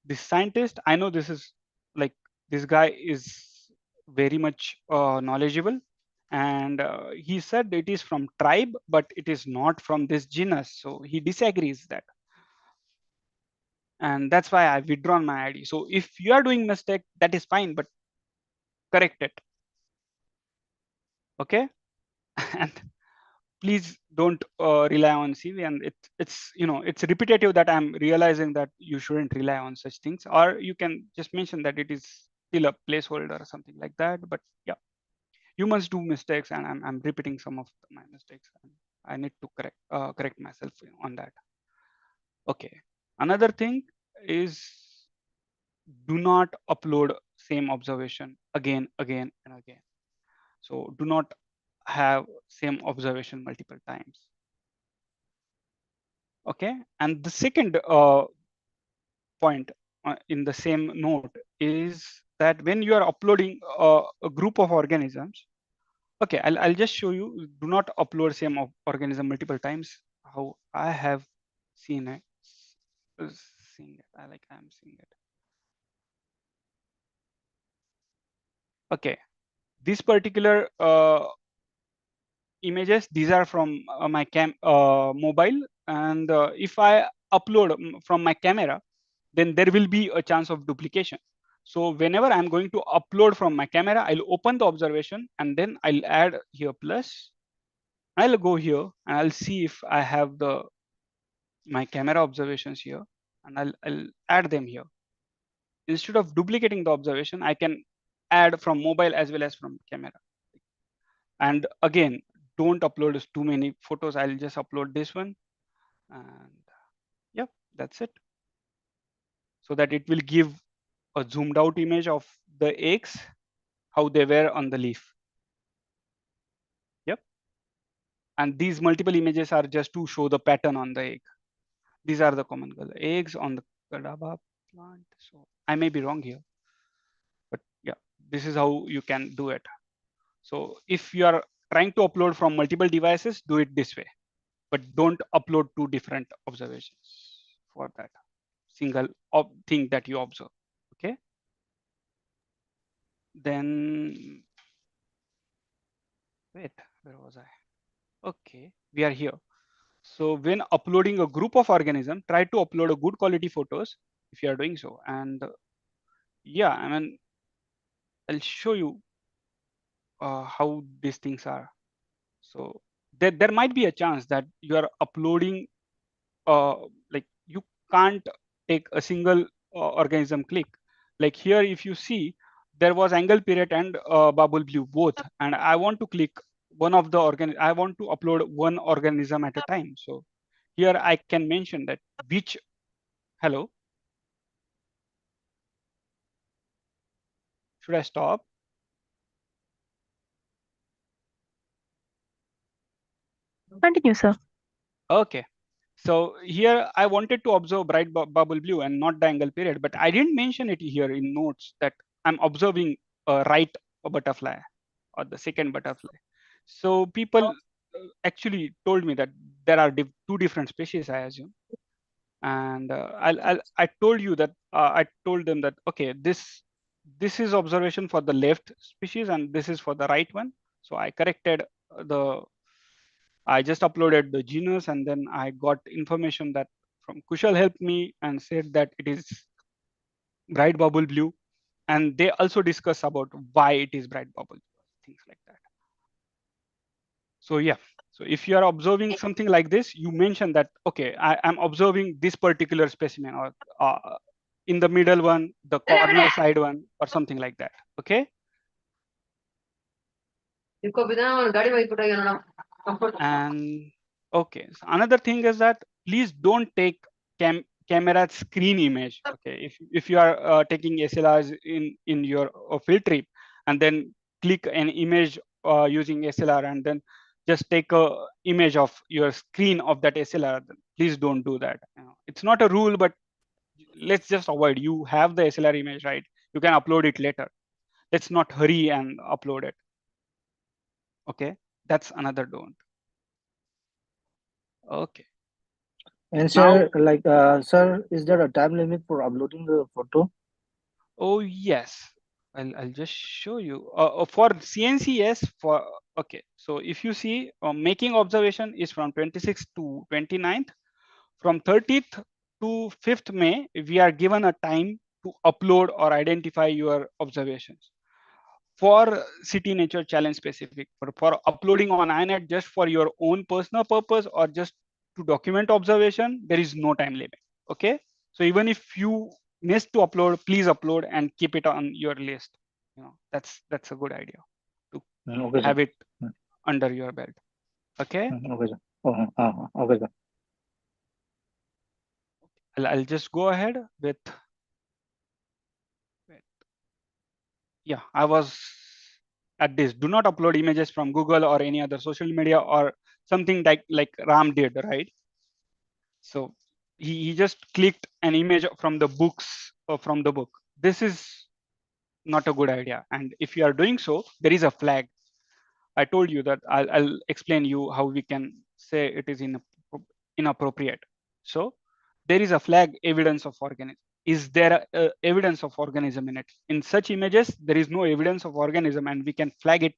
this scientist, I know this is like, this guy is very much knowledgeable, and he said it is from tribe, but it is not from this genus. So he disagrees that. And that's why I withdrawn my ID. So if you are doing mistake, that is fine, but correct it. Okay. And please don't rely on CV. And it's repetitive that I'm realizing that you shouldn't rely on such things, or you can just mention that it is still a placeholder or something like that. But yeah, humans do mistakes, and I'm repeating some of my mistakes. And I need to correct myself on that. Okay. Another thing is, do not upload same observation again and again. So do not have same observation multiple times. Okay. And the second point in the same note is that when you are uploading a group of organisms, okay, I'll just show you. Do not upload same organism multiple times. How I have seen it. I'm seeing it. Okay, this particular images, these are from my mobile, and if I upload from my camera, then there will be a chance of duplication. So whenever I'm going to upload from my camera, I'll open the observation and then I'll add here plus. I'll go here and I'll see if I have my camera observations here, and I'll add them here. Instead of duplicating the observation, I can add from mobile as well as from camera. And again, don't upload too many photos. I'll just upload this one, and yep, that's it. So that it will give a zoomed out image of the eggs, how they were on the leaf. Yep. And these multiple images are just to show the pattern on the egg. These are the common color eggs on the kadaba plant. So I may be wrong here, but yeah, this is how you can do it. So if you are trying to upload from multiple devices, do it this way, but don't upload two different observations for that. single thing that you observe. Okay. Then wait, where was I? Okay, we are here. So when uploading a group of organisms, try to upload a good quality photos if you are doing so. And yeah, I mean, I'll show you how these things are. So there might be a chance that you are uploading, like you can't take a single organism click. Like here, if you see, there was angle period and bubble blue both, and I want to click one of the I want to upload one organism at a time. So here I can mention that which, hello, should I stop? Continue, sir. Okay. So here I wanted to observe bright bubble blue and not the angle period, but I didn't mention it here in notes that I'm observing a right butterfly or the second butterfly. So people actually told me that there are two different species, I assume. And I told you that I told them that, okay, this is observation for the left species and this is for the right one. So I corrected I just uploaded the genus, and then I got information that from Kushal helped me and said that it is bright bubble blue. And they also discuss about why it is bright bubble blue, things like that. So yeah, so if you are observing something like this, you mention that, okay, I am observing this particular specimen, or in the middle one, the corner side one, or something like that. Okay. And okay, so another thing is that please don't take camera screen image. Okay, if you are taking SLRs in your field trip and then click an image using SLR and then just take a image of your screen of that SLR, please don't do that. It's not a rule, but let's just avoid. You have the SLR image, right? You can upload it later. Let's not hurry and upload it. Okay, that's another don't. Okay. And sir, like, sir, is there a time limit for uploading the photo? Oh yes, I'll just show you. For CNC, yes. For okay, so if you see, making observation is from 26th to 29th. From 30th to 5th May, we are given a time to upload or identify your observations. For City Nature Challenge specific, for uploading on INET just for your own personal purpose or just to document observation, there is no time limit. Okay, so even if you miss to upload, please upload and keep it on your list. That's a good idea to Okay, have sir. it under your belt. Okay. Okay, sir. Okay, sir. I'll just go ahead with. Yeah, I was at this. Do not upload images from Google or any other social media or something like Ram did, right? So he just clicked an image from the books or from the book. This is not a good idea. And if you are doing so, there is a flag. I told you that I'll explain you how we can say it is inappropriate. So there is a flag evidence of organism. Is there evidence of organism in it? In such images, there is no evidence of organism and we can flag it.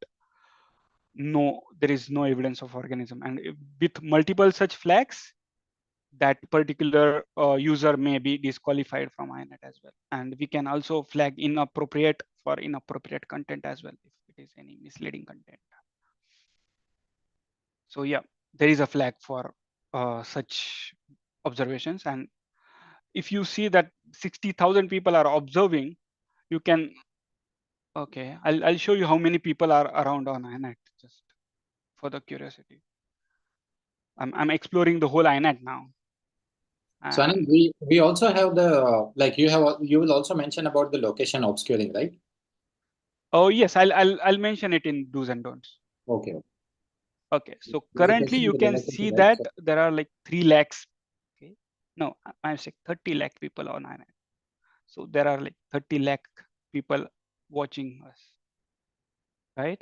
No, there is no evidence of organism. And with multiple such flags, that particular user may be disqualified from INET as well. And we can also flag inappropriate for inappropriate content as well, if it is any misleading content. So yeah, there is a flag for such observations. And if you see that 60,000 people are observing, you can, okay, I'll show you how many people are around on INET just for the curiosity. I'm exploring the whole INET now. So Anand, we also have the like you will also mention about the location obscuring, right? Oh yes, I'll mention it in do's and don'ts. Okay. Okay, so currently you can see that there are like 3 lakhs. Okay, no, I'm saying 30 lakh people on INET. So there are like 30 lakh people watching us, right?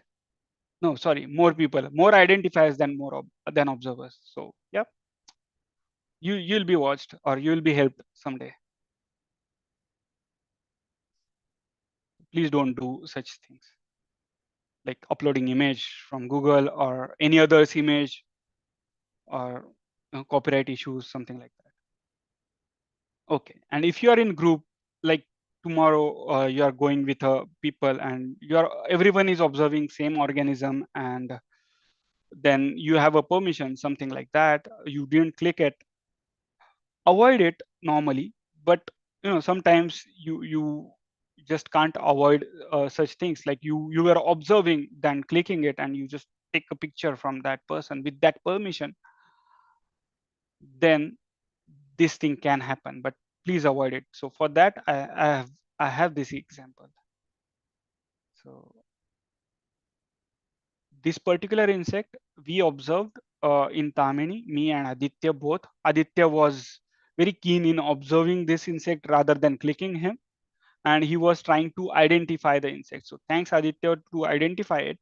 No, sorry, more people, more identifiers than than observers. So yeah, you'll be watched or you'll be helped someday. please don't do such things like uploading image from Google or any other's image or copyright issues, something like that. Okay, and if you are in group, like tomorrow you are going with people and everyone is observing same organism, and then you have a permission, something like that, you didn't click it, avoid it normally. But sometimes you just can't avoid such things, like you were observing then clicking it and you just take a picture from that person with that permission, then this thing can happen, but please avoid it. So for that I have this example. So this particular insect we observed in Tamini, me and Aditya both. Aditya was very keen in observing this insect rather than clicking him, and he was trying to identify the insect. So thanks Aditya to identify it.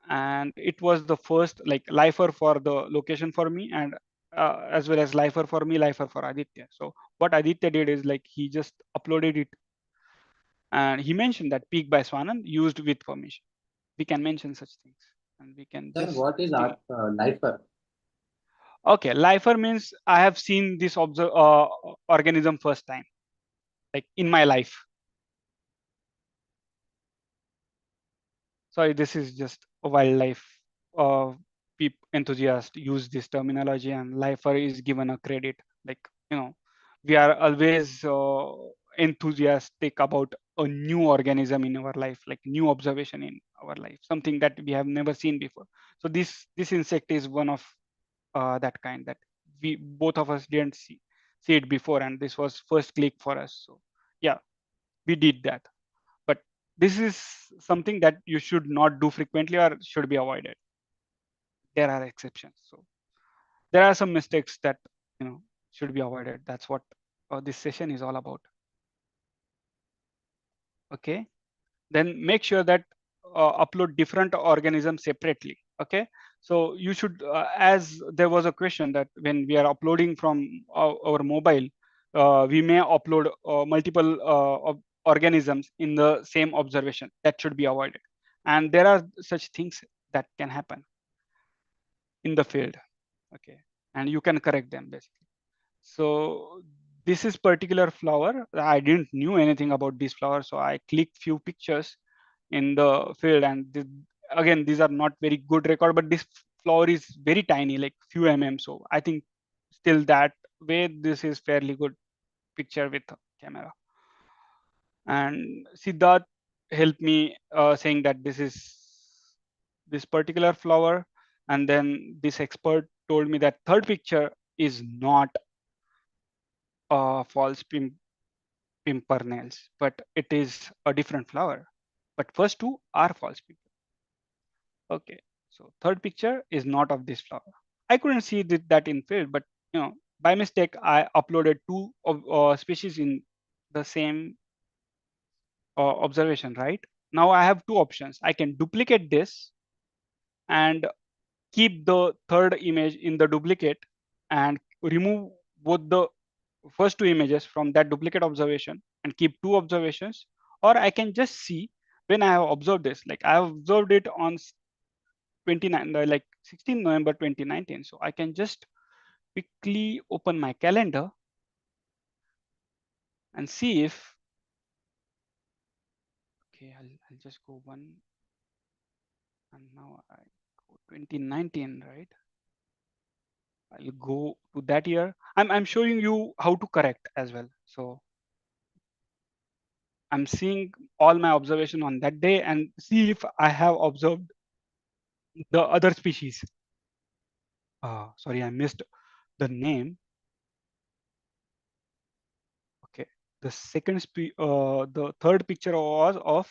And it was the first like lifer for the location for me, and as well as lifer for me, lifer for Aditya. So what Aditya did is like he just uploaded it, and he mentioned that peak by Swanand used with permission. We can mention such things, and we can Sir, just what is lifer? okay, lifer means I have seen this organism first time, like in my life. Sorry, this is just a wildlife enthusiast use this terminology, and lifer is given a credit. Like we are always enthusiastic about a new organism in our life, like new observation in our life, something that we have never seen before. So this insect is one of that kind that we both of us didn't see it before, and this was first click for us. So yeah, we did that. But this is something that you should not do frequently or should be avoided. There are exceptions. So there are some mistakes that should be avoided. That's what this session is all about. Okay, then make sure that upload different organisms separately. Okay, so you should as there was a question that when we are uploading from our mobile, we may upload multiple organisms in the same observation. That should be avoided, and there are such things that can happen in the field. Okay, and you can correct them basically. So this is particular flower, I didn't knew anything about this flower, so I clicked few pictures in the field, and again these are not very good record, but this flower is very tiny, like few so I think still that way this is fairly good picture with camera. And Siddharth helped me saying that this is this particular flower, and then this expert told me that third picture is not false pimpernels, but it is a different flower. But first two are false pimpernels. Okay, so third picture is not of this flower. I couldn't see that in field, but by mistake I uploaded two species in the same observation, right? Now I have two options. I can duplicate this and keep the third image in the duplicate and remove both the first two images from that duplicate observation and keep two observations, or I can just see when I have observed this, like I have observed it on 16 November 2019. So I can just quickly open my calendar and see if, okay, I'll just go one, and now I go 2019, right? I'll go to that year. I'm showing you how to correct as well. So I'm seeing all my observation on that day and see if I have observed the other species. Sorry, I missed the name. Okay, the the third picture was of,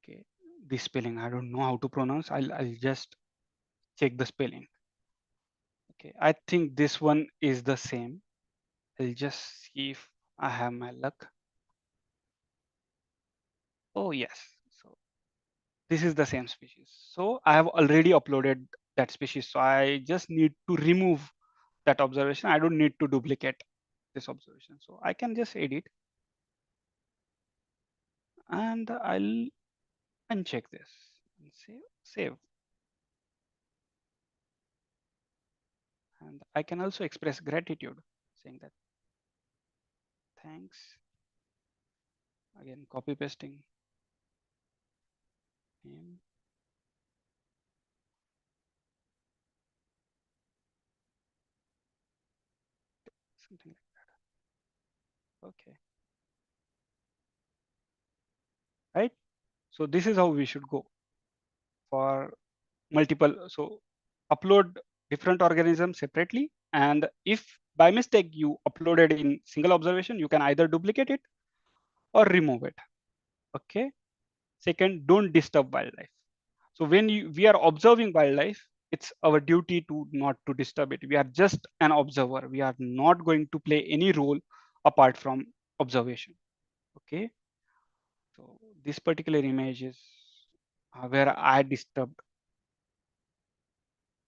okay, the spelling. I don't know how to pronounce. I'll just check the spelling. Okay, I think this one is the same. I'll just see if I have my luck. Oh yes, so this is the same species. So I have already uploaded that species. So I just need to remove that observation. I don't need to duplicate this observation. So I can just edit. And I'll uncheck this and save. And I can also express gratitude saying that thanks. Again, copy pasting name. Something like that. Okay. Right. So this is how we should go for multiple. So upload different organisms separately. And if by mistake you uploaded in single observation, you can either duplicate it or remove it. Okay. Second, don't disturb wildlife. So when we are observing wildlife, it's our duty to not to disturb it. We are just an observer. We are not going to play any role apart from observation. Okay. So this particular image is where I disturbed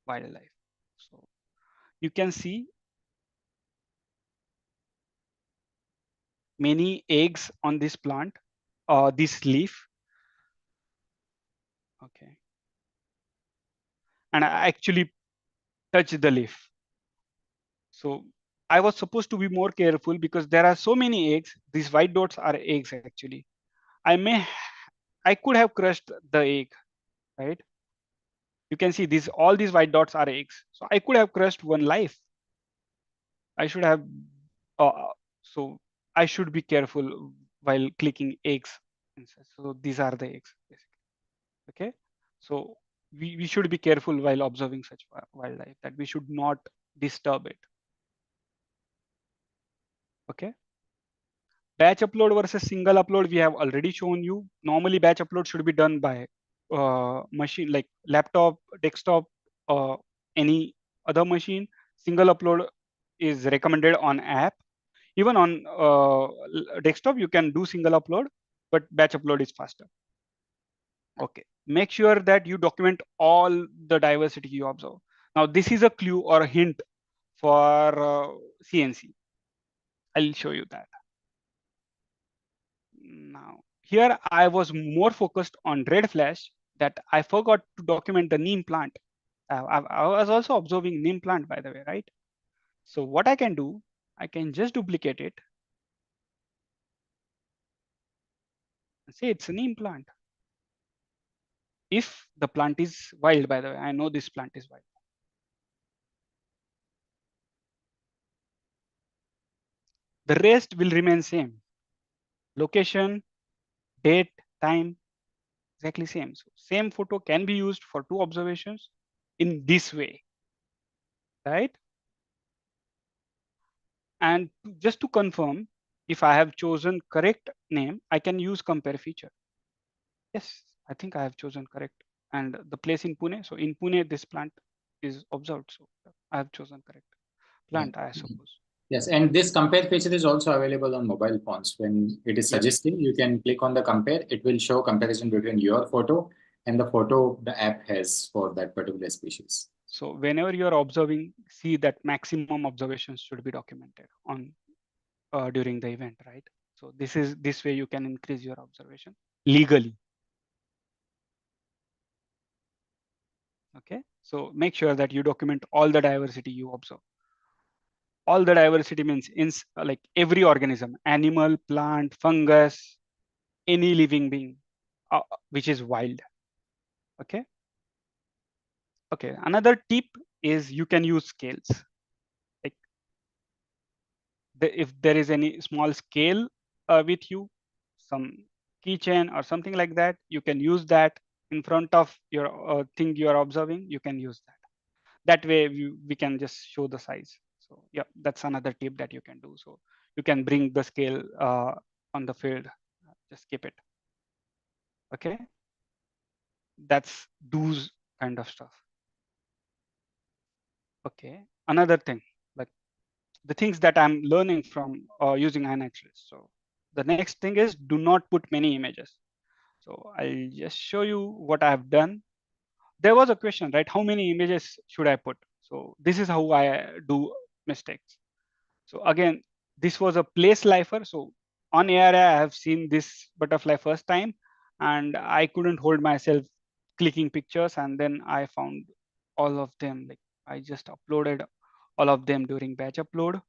wildlife. So you can see many eggs on this plant, this leaf. Okay. And I actually touched the leaf. So I was supposed to be more careful because there are so many eggs. These white dots are eggs actually. I could have crushed the egg, right? You can see all these white dots are eggs. So I could have crushed one life. I should have, so I should be careful while clicking eggs. So these are the eggs, basically. Okay. So we should be careful while observing such wildlife that we should not disturb it. Okay. Batch upload versus single upload, we have already shown you. Normally batch upload should be done by machine like laptop, desktop, any other machine. Single upload is recommended on app. Even on desktop, you can do single upload, but batch upload is faster. Okay, make sure that you document all the diversity you observe. Now, this is a clue or a hint for CNC. I'll show you that. Now, here I was more focused on red flash that I forgot to document the neem plant. I was also observing neem plant, by the way, right? So what I can do, I can just duplicate it and say it's a neem plant. If the plant is wild, by the way, I know this plant is wild. The rest will remain same. Location, date, time, exactly same. So same photo can be used for two observations in this way, right? And just to confirm, if I have chosen correct name, I can use compare feature. Yes, I think I have chosen correct. And the place in Pune. So in Pune, this plant is observed. So I have chosen correct plant, I suppose. Yes, and this compare feature is also available on mobile phones. When it is suggesting, you can click on the compare. It will show comparison between your photo and the photo the app has for that particular species. So whenever you are observing, see that maximum observations should be documented on during the event, right? So this way you can increase your observation legally. Okay, so make sure that you document all the diversity you observe. All the diversity means like every organism, animal, plant, fungus, any living being, which is wild. Okay. Okay. Another tip is you can use scales. Like if there is any small scale with you, some keychain or something like that, you can use that in front of your thing you are observing. You can use that. That way we can just show the size. So yeah, that's another tip that you can do. So you can bring the scale on the field, just keep it. Okay. That's do's kind of stuff. Okay. Another thing, like the things that I'm learning from using iNaturalist. So the next thing is do not put many images. So I'll just show you what I've done. There was a question, right? How many images should I put? So this is how I do mistakes. So again, this was a place lifer. So on ARI, I have seen this butterfly first time, and I couldn't hold myself clicking pictures, and then I found all of them. Like I just uploaded all of them during batch upload.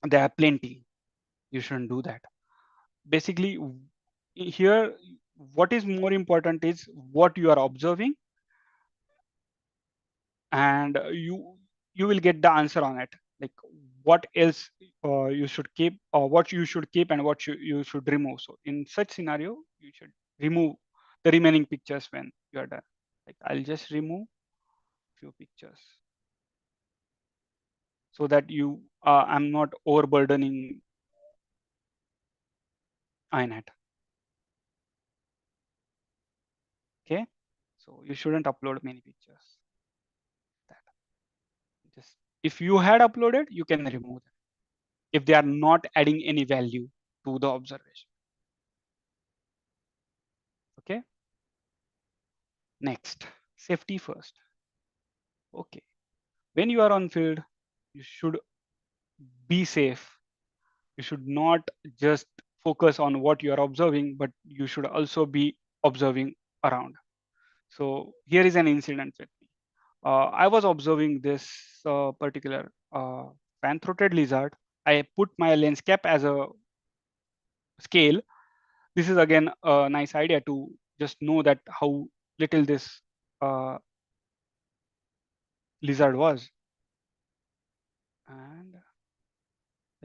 There are plenty. You shouldn't do that. Basically, here, what is more important is what you are observing, and you will get the answer on it. Like what else you should keep, or what you should keep, and what you should remove. So in such scenario, you should remove the remaining pictures when you are done. Like I'll just remove few pictures so that I'm not overburdening INET. Okay, so you shouldn't upload many pictures. Just if you had uploaded, you can remove them if they are not adding any value to the observation. Okay. Next, safety first. Okay. When you are on field, you should be safe. You should not just focus on what you are observing, but you should also be observing around. So here is an incident with me. I was observing this particular fan-throated lizard. I put my lens cap as a scale. This is again a nice idea to just know that how little this lizard was. And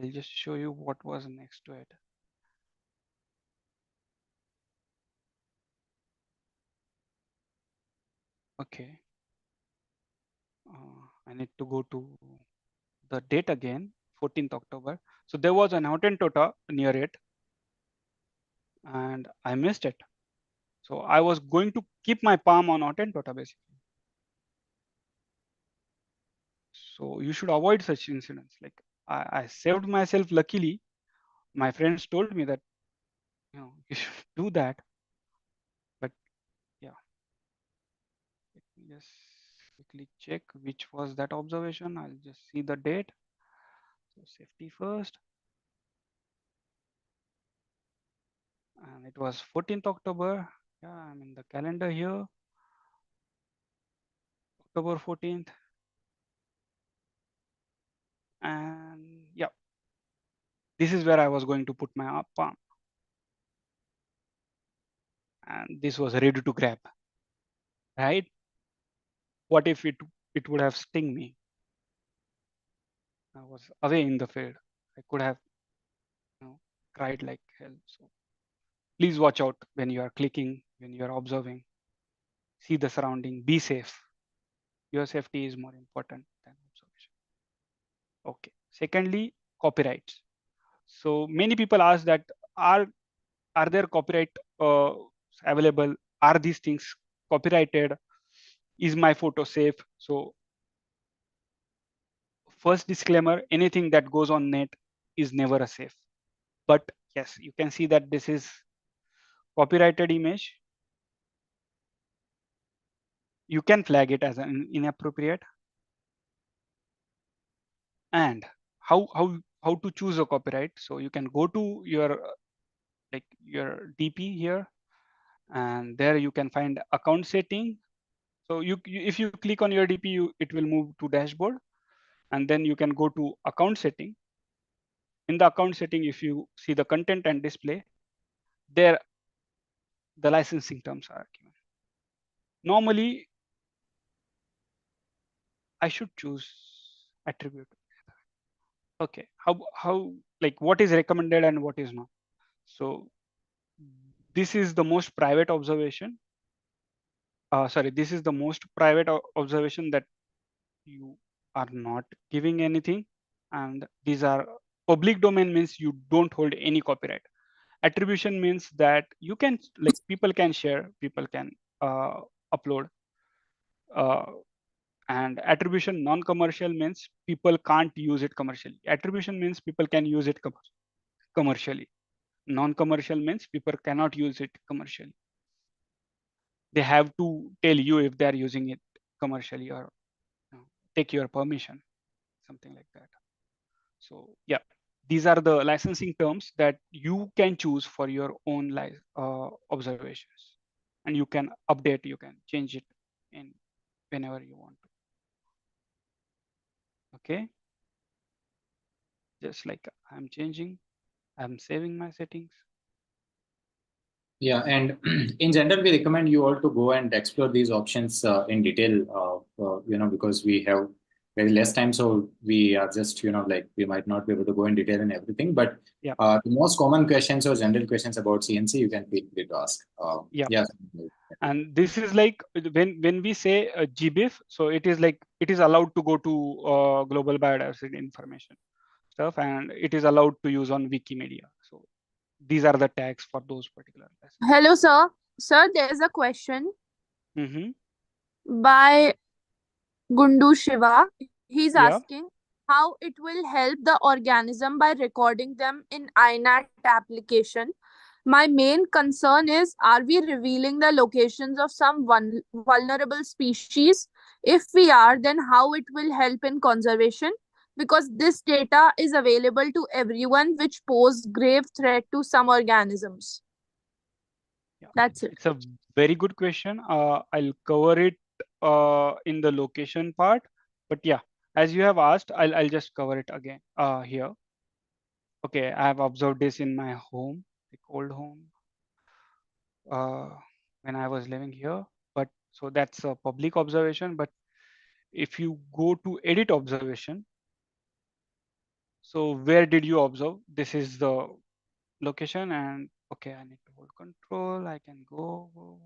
I'll just show you what was next to it. Okay. I need to go to the date again, 14th October. So there was an Hottentotta near it, and I missed it. So I was going to keep my palm on Hottentotta basically. So you should avoid such incidents. Like I saved myself luckily. My friends told me that you should do that. But yeah, let me just quickly check which was that observation. I'll just see the date. So safety first. And it was 14th October. Yeah, I'm in the calendar here. October 14th. And yeah, this is where I was going to put my palm. And this was ready to grab, right? What if it would have stung me? I was away in the field. I could have cried like hell. So please watch out when you are clicking, when you are observing. See the surrounding, be safe. Your safety is more important than observation. Okay. Secondly, copyrights. So many people ask that are there copyright available? Are these things copyrighted? Is my photo safe? So first disclaimer, anything that goes on net is never a safe. But yes, you can see that this is copyrighted image. You can flag it as an inappropriate. And how to choose a copyright? So you can go to your your DP here, and there you can find account setting. So if you click on your DP, it will move to dashboard, and then you can go to account setting. In the account setting, if you see the content and display, there the licensing terms are given. Normally, I should choose attribute. Okay, how like what is recommended and what is not? So this is the most private observation. Sorry, this is the most private observation that you are not giving anything, and these are public domain means you don't hold any copyright. Attribution means that you can people can share, people can upload, and attribution non-commercial means people can't use it commercially. Attribution means people can use it commercially. Non-commercial means people cannot use it commercially. They have to tell you if they are using it commercially or take your permission, something like that. So yeah, these are the licensing terms that you can choose for your own observations, and you can update, you can change it in whenever you want to. Okay, just like I'm changing, I'm saving my settings. Yeah, and in general, we recommend you all to go and explore these options in detail, because we have very less time. So we are just, like we might not be able to go in detail in everything, but Yeah. The most common questions or general questions about CNC, you can feel free to ask. Yeah. And this is like when we say GBIF, so it is like it is allowed to go to global biodiversity information stuff, and it is allowed to use on Wikimedia. So these are the tags for those particular lessons. Hello, sir. Sir, there's a question by Gundu Shiva. He's asking how it will help the organism by recording them in INAT application. My main concern is, are we revealing the locations of some vulnerable species? If we are, then how it will help in conservation? Because this data is available to everyone, which pose grave threat to some organisms. Yeah. That's it. It's a very good question. I'll cover it in the location part, but yeah, as you have asked, I'll just cover it again here. Okay, I have observed this in my home, like old home, when I was living here. But so that's a public observation. But if you go to edit observation, so where did you observe? This is the location, and okay, I need to hold control. I can go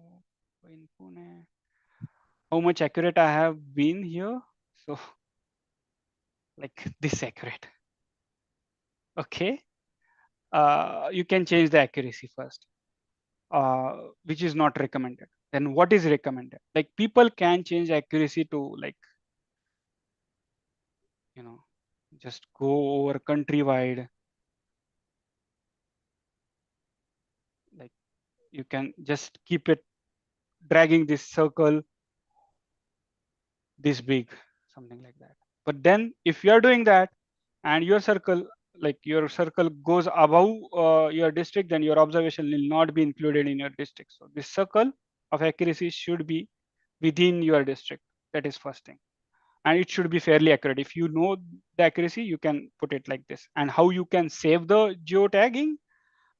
in Pune. How much accurate I have been here? So like this accurate. Okay, you can change the accuracy first, which is not recommended. Then what is recommended? Like people can change accuracy to like, just go over countrywide. Like you can just keep it dragging this circle this big, something like that. But then if you are doing that and your circle goes above your district, then your observation will not be included in your district. So this circle of accuracy should be within your district. That is first thing. And it should be fairly accurate. If you know the accuracy, you can put it like this. And how you can save the geotagging,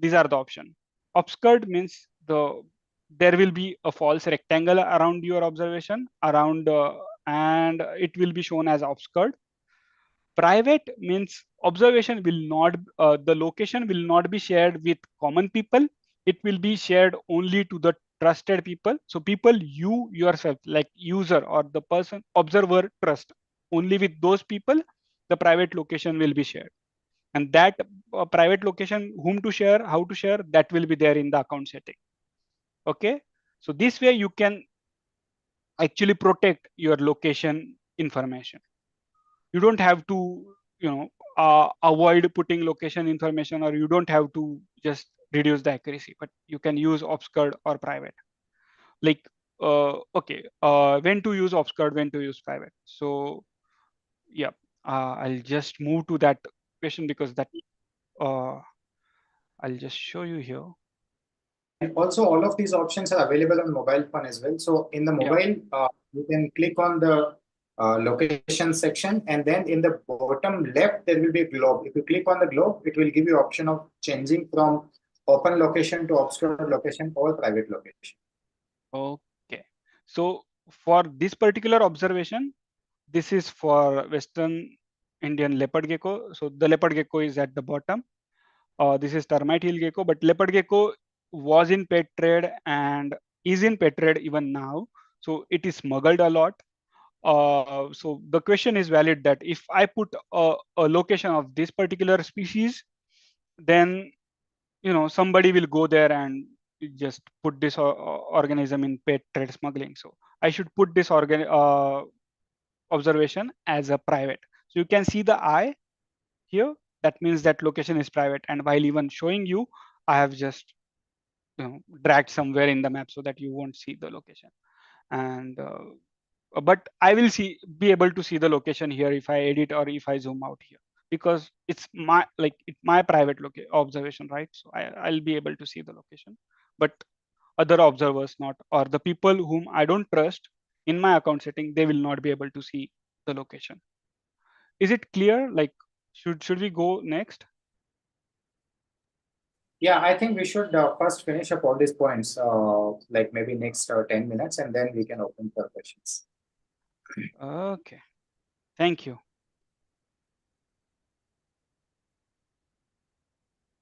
these are the options. Obscured means there will be a false rectangle around your observation and it will be shown as obscured. Private means observation will not, the location will not be shared with common people. It will be shared only to the trusted people. So people you yourself, like user or the person observer, trust. Only with those people, the private location will be shared. And that private location, whom to share, how to share, that will be there in the account setting. Okay. So this way you can actually protect your location information. You don't have to, avoid putting location information, or you don't have to just reduce the accuracy, but you can use obscured or private. Like, when to use obscured, when to use private. So yeah, I'll just move to that question because that I'll just show you here. And also, all of these options are available on mobile phone as well. So in the mobile, you can click on the location section, and then in the bottom left, there will be a globe. If you click on the globe, it will give you option of changing from open location to obscure location or private location. Okay. So for this particular observation, this is for Western Indian leopard gecko. So the leopard gecko is at the bottom. This is termite heel gecko, but leopard gecko was in pet trade and is in pet trade even now. So it is smuggled a lot. So the question is valid that if I put a location of this particular species, then somebody will go there and just put this organism in pet trade smuggling. So I should put this observation as a private. So you can see the eye here. That means that location is private. And while even showing you, I have just dragged somewhere in the map so that you won't see the location. And but I will be able to see the location here if I edit or if I zoom out here. because it's my private observation, right? So I'll be able to see the location, but other observers not, or the people whom I don't trust in my account setting, they will not be able to see the location. Is it clear? Like, should we go next? Yeah, I think we should first finish up all these points, like maybe next 10 minutes, and then we can open for questions. Okay, thank you.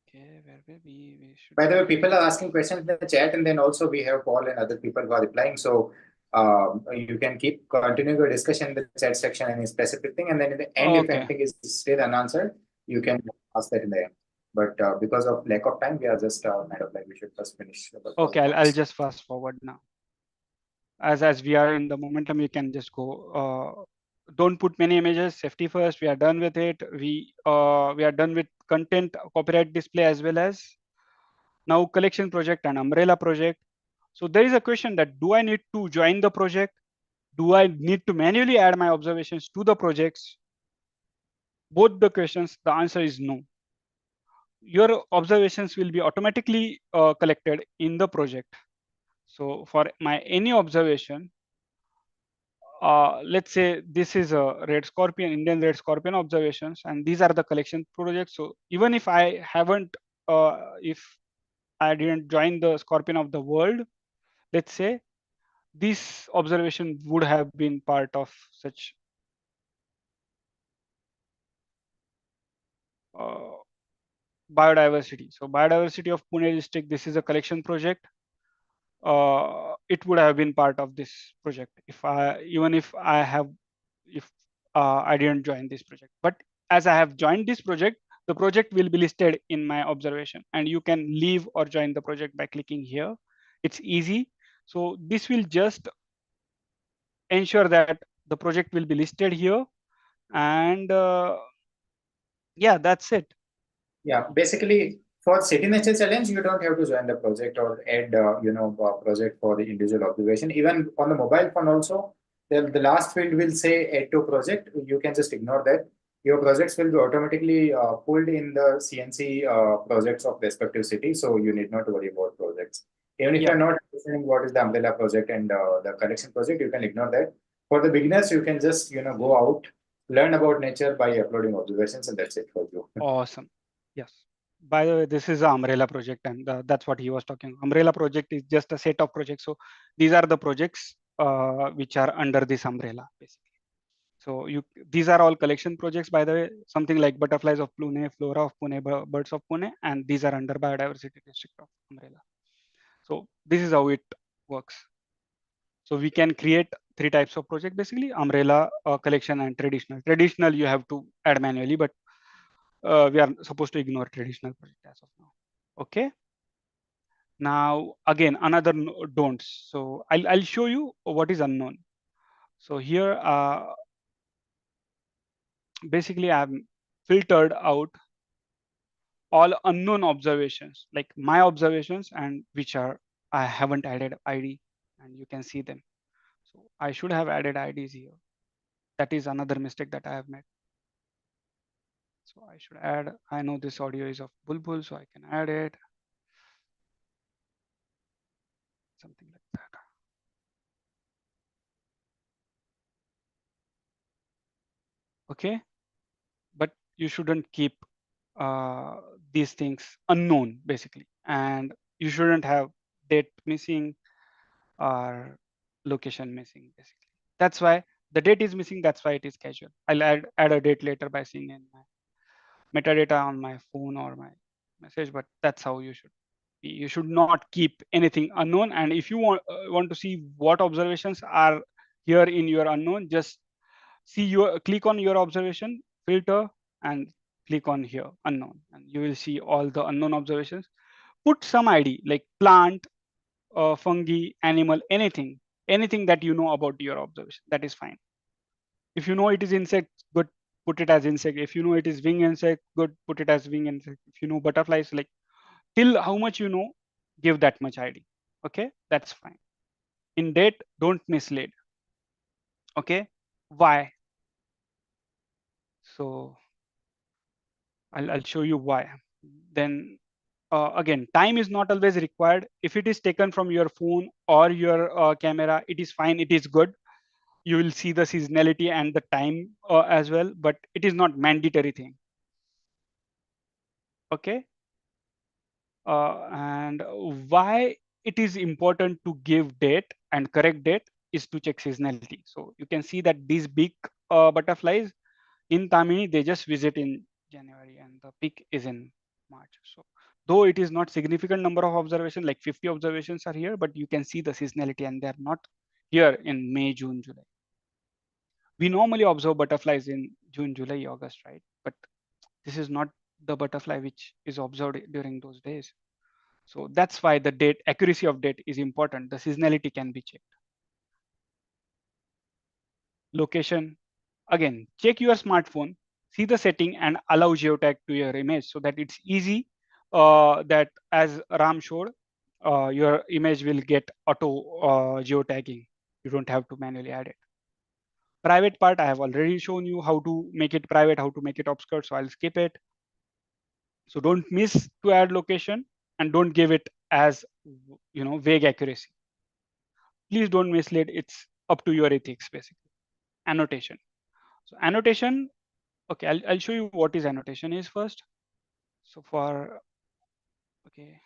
Okay, where were we should. By the way, people are asking questions in the chat, and then also we have Paul and other people who are replying. So you can keep continuing your discussion in the chat section, any specific thing, and then in the end, if anything is still unanswered, you can ask that in the end. But because of lack of time, we are just kind of like we should first finish. Okay, I'll just fast forward now. As we are in the momentum, you can just go. Don't put many images. Safety first. We are done with it. We are done with content copyright display as well as now collection project and umbrella project. So there is a question that do I need to join the project? Do I need to manually add my observations to the projects? Both the questions, the answer is no. Your observations will be automatically collected in the project. So for my any observation, let's say this is a red scorpion, Indian red scorpion observations, and these are the collection projects. So even if I haven't, if I didn't join the scorpion of the world, let's say this observation would have been part of such biodiversity. So biodiversity of Pune district, this is a collection project. It would have been part of this project if I didn't join this project. But as I have joined this project, the project will be listed in my observation, and you can leave or join the project by clicking here. It's easy. So this will just ensure that the project will be listed here, and yeah, that's it. Yeah, basically for City Nature Challenge, you don't have to join the project or add, project for the individual observation. Even on the mobile phone also, the last field will say add to project. You can just ignore that. Your projects will be automatically pulled in the CNC projects of respective city, so you need not worry about projects. Even if you're not understanding what is the umbrella project and the collection project, you can ignore that. For the beginners, you can just go out, learn about nature by uploading observations, and that's it for you. Awesome. Yes. By the way, this is an umbrella project, and that's what he was talking. Umbrella project is just a set of projects. So these are the projects which are under this umbrella, basically. So these are all collection projects, by the way, something like butterflies of Pune, flora of Pune, birds of Pune, and these are under biodiversity district of umbrella. So this is how it works. So we can create 3 types of project, basically umbrella, collection, and traditional. Traditional you have to add manually, but we are supposed to ignore traditional project as of now. Okay. Now again, another don'ts. So I'll show you what is unknown. So here, basically I've filtered out all unknown observations, like my observations, and which are I haven't added ID, and you can see them. So I should have added IDs here. That is another mistake that I have made. So I should add, I know this audio is of Bulbul, so I can add it. Something like that. Okay. But you shouldn't keep these things unknown, basically. And you shouldn't have date missing or location missing, basically. That's why the date is missing. That's why it is casual. I'll add a date later by seeing in my metadata on my phone or my message, but that's how you should be. You should not keep anything unknown. And if you want to see what observations are here in your unknown, just click on your observation filter and click on here unknown, and you will see all the unknown observations. Put some ID like plant, fungi, animal, anything that you know about your observation, that is fine. If you know it is insect, good, put it as insect. If you know it is wing insect, good, put it as wing insect. If you know butterflies, like till how much you know, give that much ID. Okay, that's fine. In date, don't mislead. Okay, why? So I'll show you why. Then again, time is not always required. If it is taken from your phone or your camera, it is fine, it is good. You will see the seasonality and the time as well, but it is not mandatory thing. Okay. And why it is important to give date and correct date is to check seasonality. So you can see that these big butterflies in Tamini, they just visit in January and the peak is in March. So though it is not significant number of observations, like 50 observations are here, but you can see the seasonality and they're not here in May, June, July. We normally observe butterflies in June, July, August, right? But this is not the butterfly which is observed during those days. So that's why the date accuracy of date is important. The seasonality can be checked. Location, again, check your smartphone, see the setting and allow geotag to your image so that it's easy that as Ram showed, your image will get auto geotagging. You don't have to manually add it. Private part, I have already shown you how to make it private, how to make it obscure, so I'll skip it. So don't miss to add location and don't give it as vague accuracy. Please don't mislead. It's up to your ethics basically. Annotation. So annotation, okay, I'll show you what is annotation is first. So for, okay,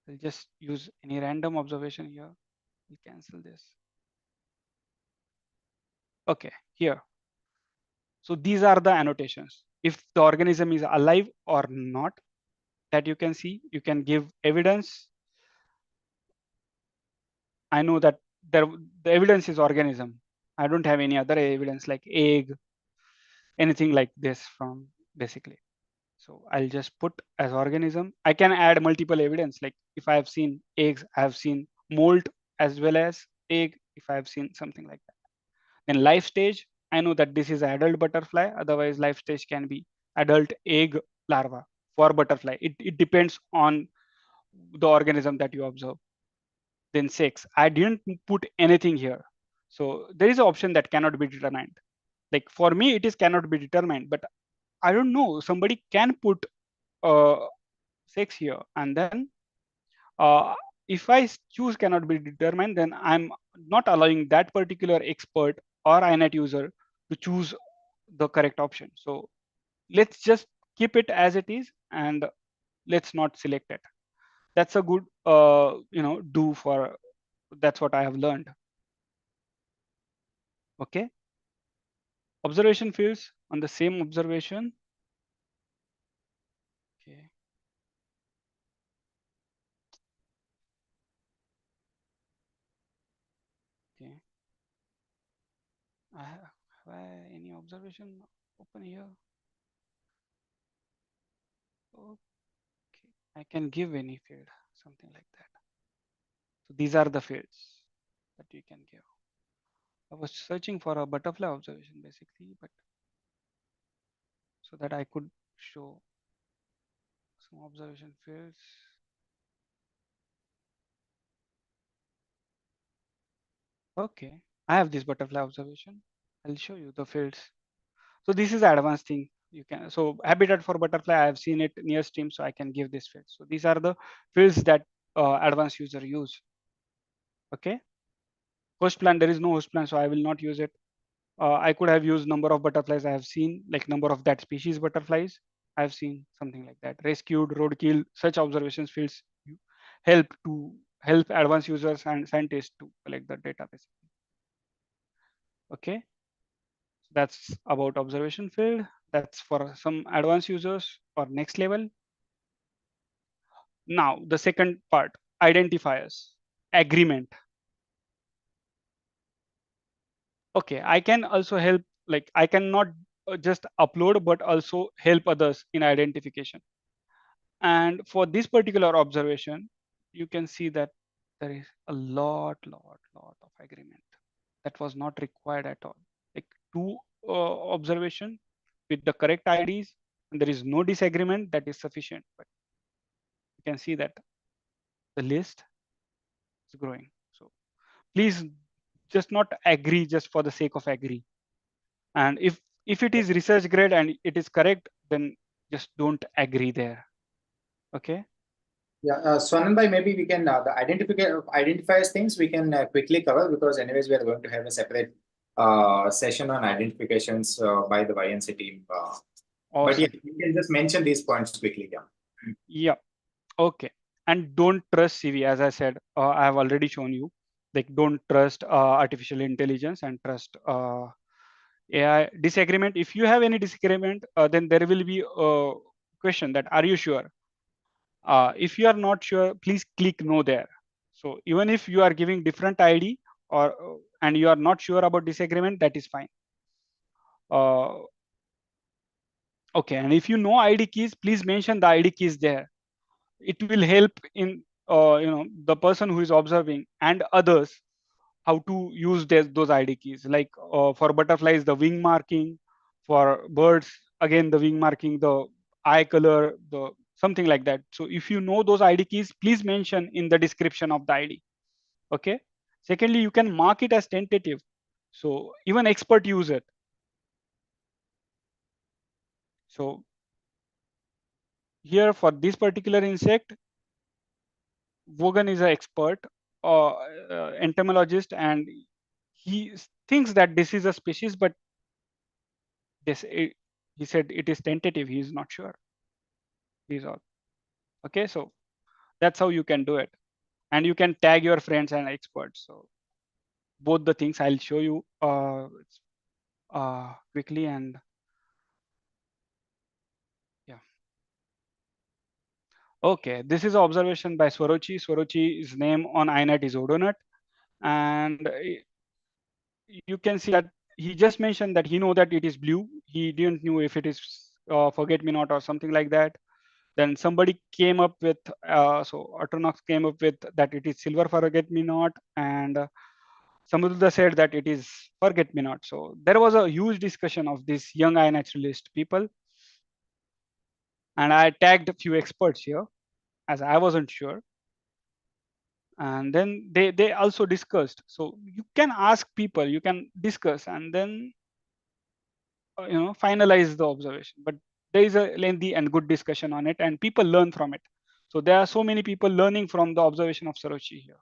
I'll just use any random observation here. We'll cancel this. Okay, here. So these are the annotations. If the organism is alive or not, that you can see, you can give evidence. I know that the evidence is organism. I don't have any other evidence like egg, anything like this from basically. So I'll just put as organism. I can add multiple evidence. Like if I have seen eggs, I have seen molt as well as egg, if I have seen something like that. Then life stage, I know that this is adult butterfly. Otherwise life stage can be adult egg larva for butterfly. It depends on the organism that you observe. Then sex, I didn't put anything here. So there is an option that cannot be determined. Like for me, it is cannot be determined, but I don't know, somebody can put sex here, and then if I choose cannot be determined, then I'm not allowing that particular expert or INET user to choose the correct option. So let's just keep it as it is and let's not select it. That's a good do for, that's what I have learned. Okay. Observation fields on the same observation. Okay. Okay. Have I any observation open here? Okay, I can give any field, something like that. So these are the fields that you can give. I was searching for a butterfly observation basically, but so that I could show some observation fields. Okay, I have this butterfly observation. I'll show you the fields. So this is advanced thing. You can, so habitat for butterfly, I have seen it near stream, so I can give this field. So these are the fields that advanced user use. Okay. Host plan, there is no host plan, so I will not use it. I could have used number of butterflies I have seen, like number of that species butterflies. I have seen something like that. Rescued, roadkill, such observations fields help advanced users and scientists to collect the database. Okay, that's about observation field. That's for some advanced users or next level. Now the second part, identifiers, agreement. Okay, I can also help, like I cannot just upload, but also help others in identification. And for this particular observation, you can see that there is a lot of agreement that was not required at all. Like two observation with the correct IDs, and there is no disagreement, that is sufficient. But you can see that the list is growing. So please just not agree just for the sake of agree. And if it is research grade and it is correct, then just don't agree there. Okay. Yeah, Swananbhai, maybe we can the identifiers things we can quickly cover, because anyways we are going to have a separate session on identifications by the YNC team. But yeah, Awesome. you can just mention these points quickly. Yeah. Yeah. Okay. And don't trust CV, as I said. I have already shown you. Like, don't trust artificial intelligence and trust AI. Disagreement. If you have any disagreement, then there will be a question that, are you sure? If you are not sure, please click no there. So even if you are giving different ID or and you are not sure about disagreement, that is fine. Okay, and if you know ID keys, please mention the ID keys there. It will help in the person who is observing and others how to use those ID keys. Like for butterflies, the wing marking; for birds, again the wing marking, the eye color, the something like that. So if you know those ID keys, please mention in the description of the ID. Okay. Secondly, you can mark it as tentative, so even expert use it. So here for this particular insect, Vogan is an expert entomologist, and he thinks that this is a species, but he said it is tentative. He is not sure. These all. Okay, so that's how you can do it, and you can tag your friends and experts. So both the things I'll show you quickly, and yeah. Okay, this is an observation by Swarochi. Swarochi's name on INET is Odonut, and you can see that he just mentioned that he know that it is blue. He didn't know if it is forget me not or something like that. Then somebody came up with so Atronox came up with that it is silver forget me not, and Samudra said that it is forget me not. So there was a huge discussion of this young iNaturalist people, and I tagged a few experts here as I wasn't sure. And then they also discussed. So you can ask people, you can discuss, and then finalize the observation. But there is a lengthy and good discussion on it, and people learn from it. So there are so many people learning from the observation of Sarochi here.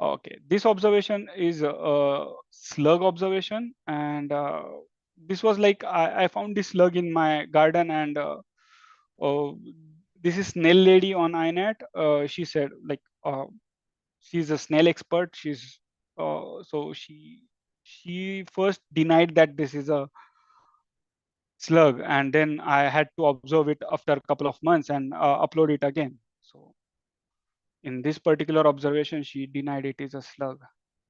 Okay, this observation is a slug observation, and this was like I found this slug in my garden, and this is Snail Lady on INET. She said like she's a snail expert. She's so she first denied that this is a slug, and then I had to observe it after a couple of months and upload it again. So in this particular observation, she denied it is a slug,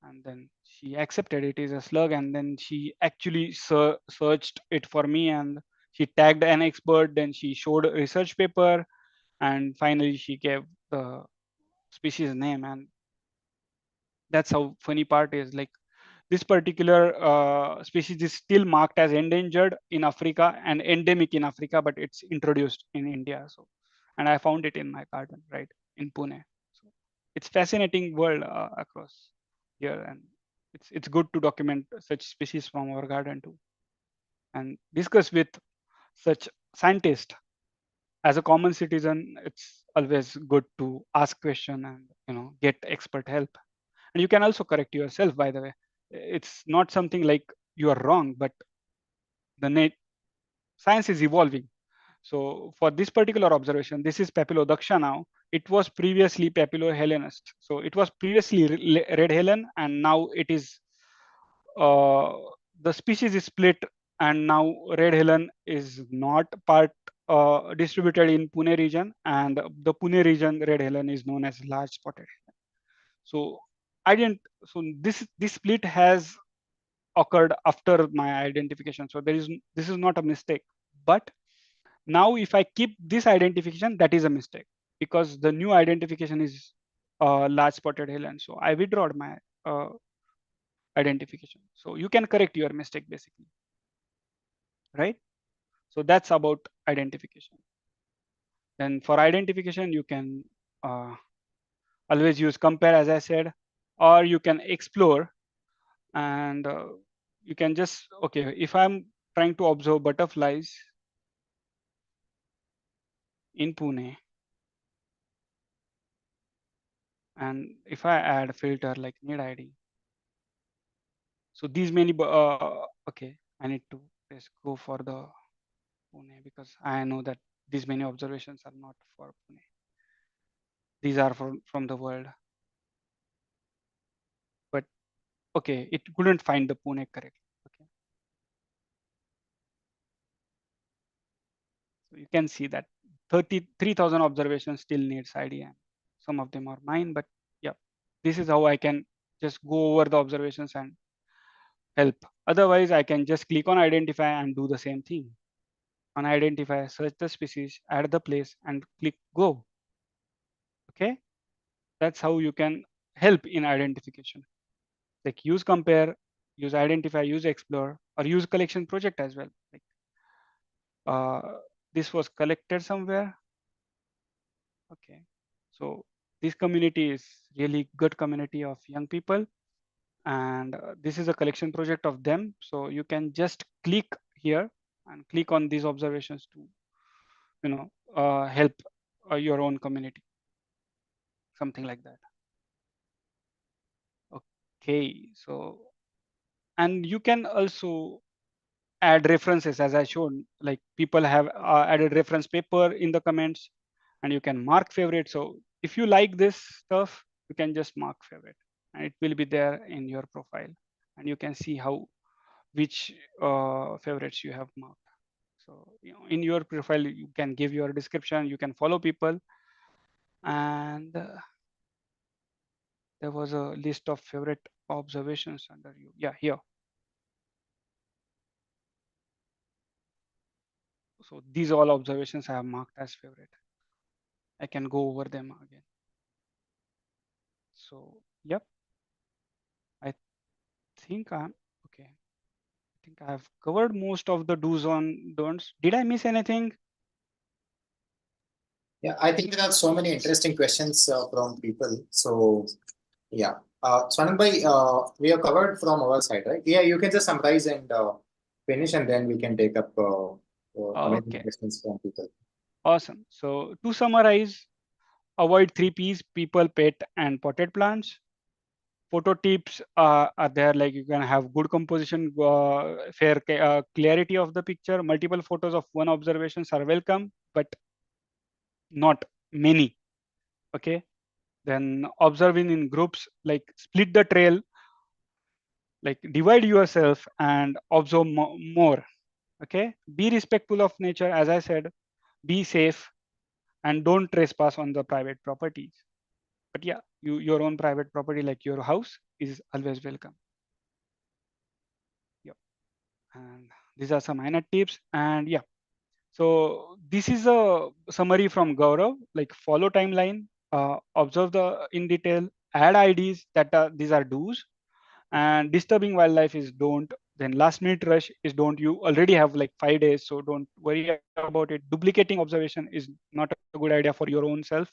and then she accepted it is a slug, and then she actually searched it for me, and she tagged an expert. Then she showed a research paper, and finally she gave the species name. And that's how funny part is, like this particular species is still marked as endangered in Africa and endemic in Africa, but it's introduced in India. So, and I found it in my garden, right in Pune. So it's fascinating world across here, and it's good to document such species from our garden too, and discuss with such scientists. As a common citizen, it's always good to ask question and get expert help. And you can also correct yourself, by the way. It's not something like you are wrong, but the science is evolving. So for this particular observation, this is Papillodaksha now. It was previously Papillohelenist. So it was previously red helen, and now it is the species is split, and now red helen is not part distributed in Pune region, and the Pune region red helen is known as large spotted helen. So I didn't. So this split has occurred after my identification. So this is not a mistake. But now if I keep this identification, that is a mistake, because the new identification is large spotted helen. So I withdrawed my identification. So you can correct your mistake basically, right? So that's about identification. Then for identification, you can always use compare, as I said, or you can explore, and you can just, okay, if I'm trying to observe butterflies, in Pune. And if I add filter like need ID, so these many, okay, I need to just go for the Pune because I know that these many observations are not for Pune. These are from the world. But okay, it couldn't find the Pune correctly. Okay. So you can see that 33,000 observations still needs ID, and some of them are mine, but yeah, this is how I can just go over the observations and help. Otherwise, I can just click on identify and do the same thing. On identify, search the species, add the place and click go. Okay, that's how you can help in identification. Like use compare, use identify, use explore, or use collection project as well. Like this was collected somewhere. Okay, so this community is really good community of young people, and this is a collection project of them. So you can just click here and click on these observations to, you know, help your own community, something like that. Okay, so and you can also add references as I showed, like people have added reference paper in the comments, and you can mark favorite. So if you like this stuff, you can just mark favorite and it will be there in your profile, and you can see how which favorites you have marked. So you know, in your profile you can give your description, you can follow people, and there was a list of favorite observations under you. Yeah, here. So these all observations I have marked as favorite. I can go over them again. So yep, I think I'm okay. I think I have covered most of the do's and don'ts. Did I miss anything? Yeah, I think there are so many interesting questions from people. So yeah, Swanand, we have covered from our side, right? Yeah, you can just summarize and finish, and then we can take up Okay. questions from people. Awesome. So to summarize, avoid 3 P's: people, pet, and potted plants. Photo tips are there, like you can have good composition, fair clarity of the picture. Multiple photos of one observations are welcome, but not many. Okay. Then observing in groups, like split the trail, like divide yourself and observe more. Okay. Be respectful of nature, as I said, be safe, and don't trespass on the private properties. But yeah, your own private property like your house is always welcome. Yeah, and these are some minor tips. And yeah, so this is a summary from Gaurav. Like follow timeline, observe the in detail, add IDs that are these are do's, and disturbing wildlife is don't. Then last minute rush is don't. You already have like 5 days, so don't worry about it. Duplicating observation is not a good idea for your own self,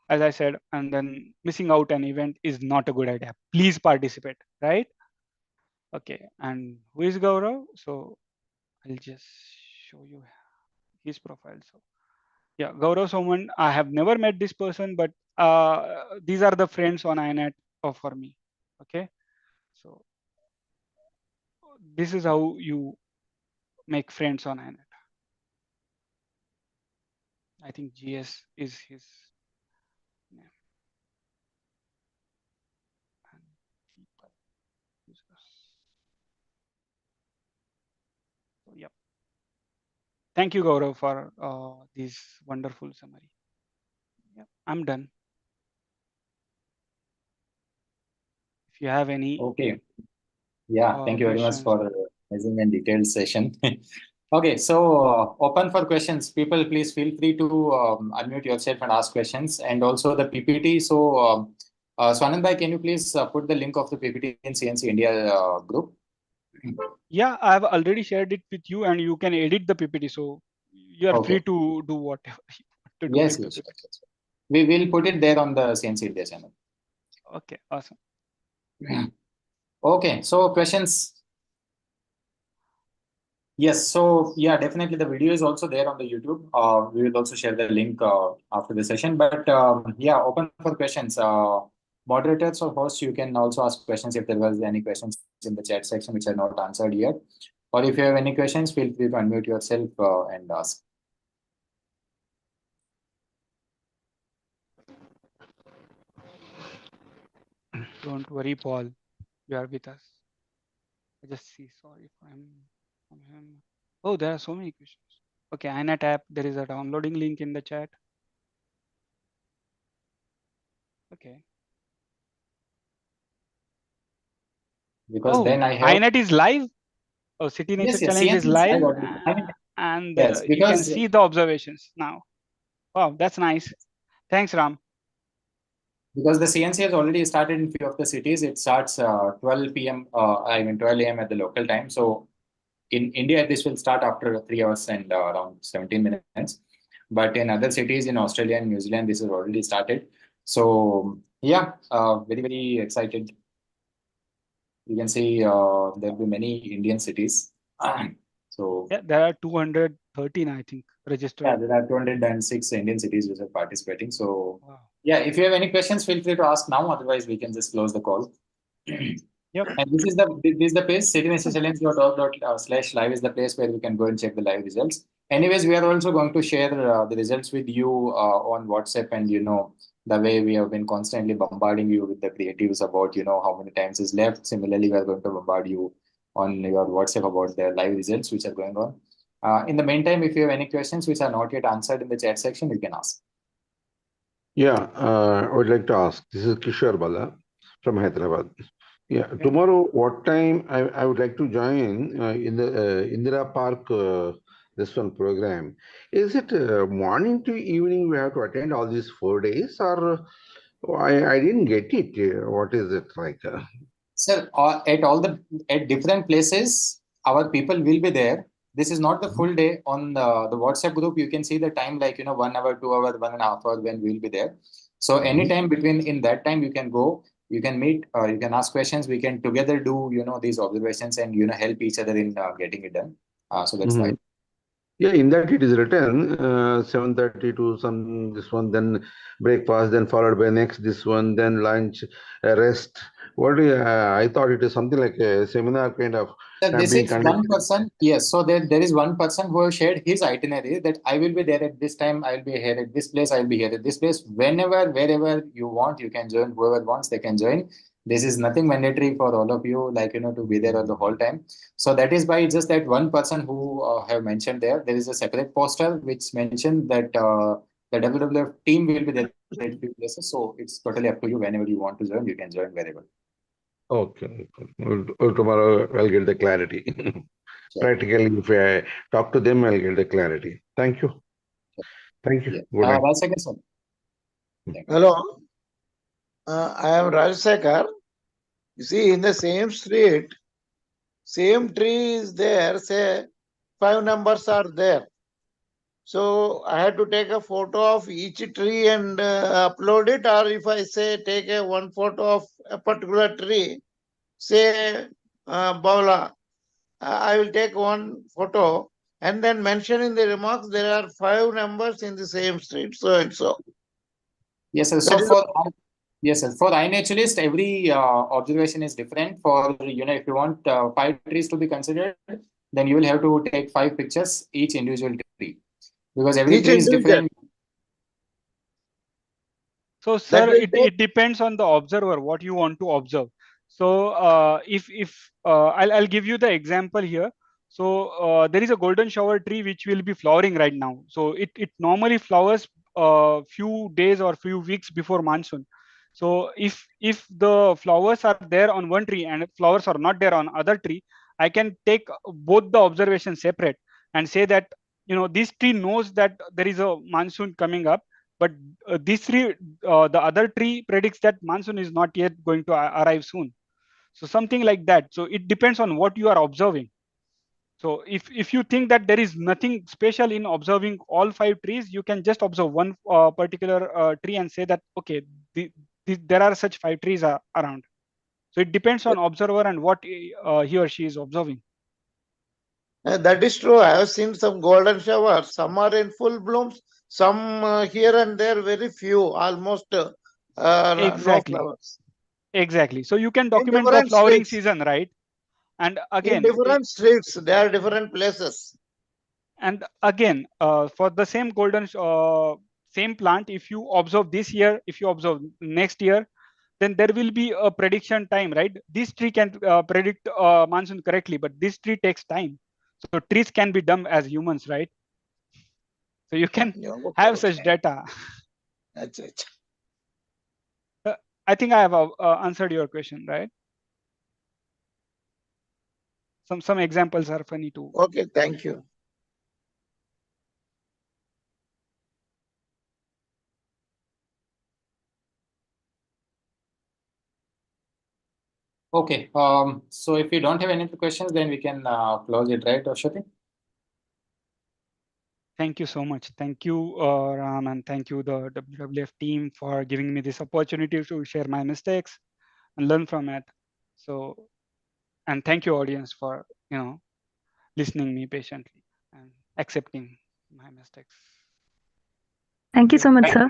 as I said. And then missing out an event is not a good idea. Please participate, right? Okay, and who is Gaurav? So I'll just show you his profile. So yeah, Gaurav Soman, I have never met this person, but these are the friends on INET for me. Okay, so this is how you make friends on INET. I think GS is his name. So yeah. Thank you, Gaurav, for this wonderful summary. Yeah, I'm done. If you have any. Okay. Yeah, thank you very much questions. for amazing and detailed session. Okay, so open for questions. People, please feel free to unmute yourself and ask questions. And also the PPT. So Swanand bhai, can you please put the link of the PPT in CNC India group? Yeah, I've already shared it with you, and you can edit the PPT. So you are free to do whatever you want to do Yes, with yes, the PPT. yes. We will put it there on the CNC India channel. Okay, awesome. Okay, so questions. Yes, so yeah, definitely the video is also there on the YouTube. We will also share the link after the session. But yeah, open for questions. Moderators or hosts, you can also ask questions if there was any questions in the chat section which are not answered yet. Or if you have any questions, feel free to unmute yourself and ask. Don't worry, Paul. You are with us. I just see. Sorry if I'm from him. Oh, there are so many questions. Okay, INET app. There is a downloading link in the chat. Okay. Because then I have INET is live. Oh, City Nature yes, Challenge is CNC is live, live already. and Yes, you can because see the observations now. Wow, that's nice. Thanks, Ram. because the CNC has already started in few of the cities. It starts 12 p.m. 12 a.m. at the local time. So in India, this will start after 3 hours and around 17 minutes. But in other cities in Australia and New Zealand, this has already started. So yeah, very, very excited. You can see there'll be many Indian cities. So yeah, there are 213, I think, registered. Yeah, there are 206 Indian cities which are participating. So yeah, if you have any questions, feel free to ask now. Otherwise, we can just close the call. Yep. And this is the page, citynaturechallenge.org/live is the place where we can go and check the live results. Anyways, we are also going to share the results with you on WhatsApp, and the way we have been constantly bombarding you with the creatives about how many times is left. Similarly, we are going to bombard you on your WhatsApp about the live results which are going on. In the meantime, if you have any questions which are not yet answered in the chat section, you can ask. Yeah, I would like to ask. This is Kishore Bala from Hyderabad. Yeah, tomorrow, what time I would like to join in the Indira Park, this one program. Is it morning to evening we have to attend all these 4 days, or I didn't get it. What is it like? Sir, at different places, our people will be there. This is not the full day. On the WhatsApp group, you can see the time, like 1 hour, 2 hour, 1.5 hour when we'll be there. So anytime between in that time you can go, you can meet, you can ask questions. We can together do these observations and help each other in getting it done. So that's why. Yeah, in that it is written 7:30 to some this one, then breakfast, then followed by next this one, then lunch, rest. I thought it is something like a seminar kind of This being is one conducted. person. Yes, so there is one person who has shared his itinerary that I will be there at this time. I'll be here at this place. I'll be here at this place. Whenever, wherever you want, you can join. Whoever wants, they can join. This is nothing mandatory for all of you, like to be there all the whole time. So that is why it's just that one person who have mentioned there. There is a separate poster which mentioned that the WWF team will be there at few places. So it's totally up to you. Whenever you want to join, you can join wherever. Okay. Well, tomorrow I'll get the clarity. Practically, if I talk to them, I'll get the clarity. Thank you. Thank you. Good night. Hello. I am Rajsekhar. You see, in the same street, same tree is there, say 5 numbers are there. So I had to take a photo of each tree and upload it, or if I say take one photo of a particular tree, say Bawla, I will take one photo and then mention in the remarks there are 5 numbers in the same street, so and so. Yes, sir. So for iNaturalist, every observation is different. For if you want 5 trees to be considered, then you will have to take 5 pictures each individual tree, because every tree is different. So, sir, it depends on the observer what you want to observe. So, if I'll give you the example here. So, there is a golden shower tree which will be flowering right now. So, it normally flowers few days or few weeks before monsoon. So, if the flowers are there on one tree and flowers are not there on other tree, I can take both the observations separate and say that this tree knows that there is a monsoon coming up, but this tree, the other tree predicts that monsoon is not yet going to arrive soon. So something like that. So it depends on what you are observing. So if you think that there is nothing special in observing all 5 trees, you can just observe one particular tree and say that, okay, there are such 5 trees around. So it depends on observer and what he or she is observing. That is true. I have seen some golden showers. Some are in full blooms. Some here and there, very few, almost no Exactly. flowers. Exactly. So you can In document the different flowering streets. season, right? And In again, different streets, there are different places. and again, for the same same plant, if you observe this year, if you observe next year, then there will be a prediction time, right? This tree can predict monsoon correctly, but this tree takes time. So trees can be dumb as humans, right? So you can have such data. I think I have answered your question, right? Some examples are funny too. Okay, thank you. Okay. So if you don't have any other questions, then we can close it, right, Ashwati? Thank you so much. Thank you, Ram, and thank you, the WWF team, for giving me this opportunity to share my mistakes and learn from it. So, and thank you, audience, for listening me patiently and accepting my mistakes. Thank you so much, sir.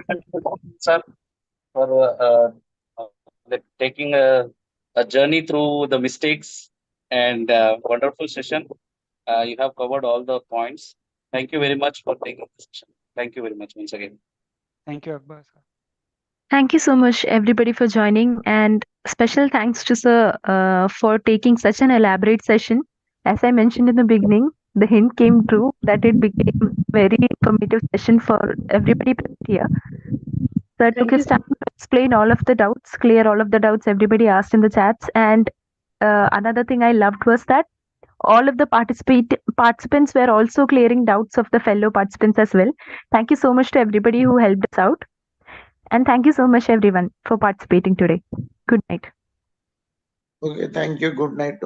Sir, for taking a journey through the mistakes and wonderful session. You have covered all the points. Thank you very much for taking the session. Thank you very much once again. Thank you, Akbar, sir. Thank you so much, everybody, for joining, and special thanks to sir for taking such an elaborate session. As I mentioned in the beginning, the hint came true that it became very informative session for everybody present here. Sir took his time to explain all of the doubts, clear all of the doubts everybody asked in the chats, and another thing I loved was that all of the participants were also clearing doubts of the fellow participants as well. Thank you so much to everybody who helped us out. And thank you so much, everyone, for participating today. Good night. Okay, thank you. Good night.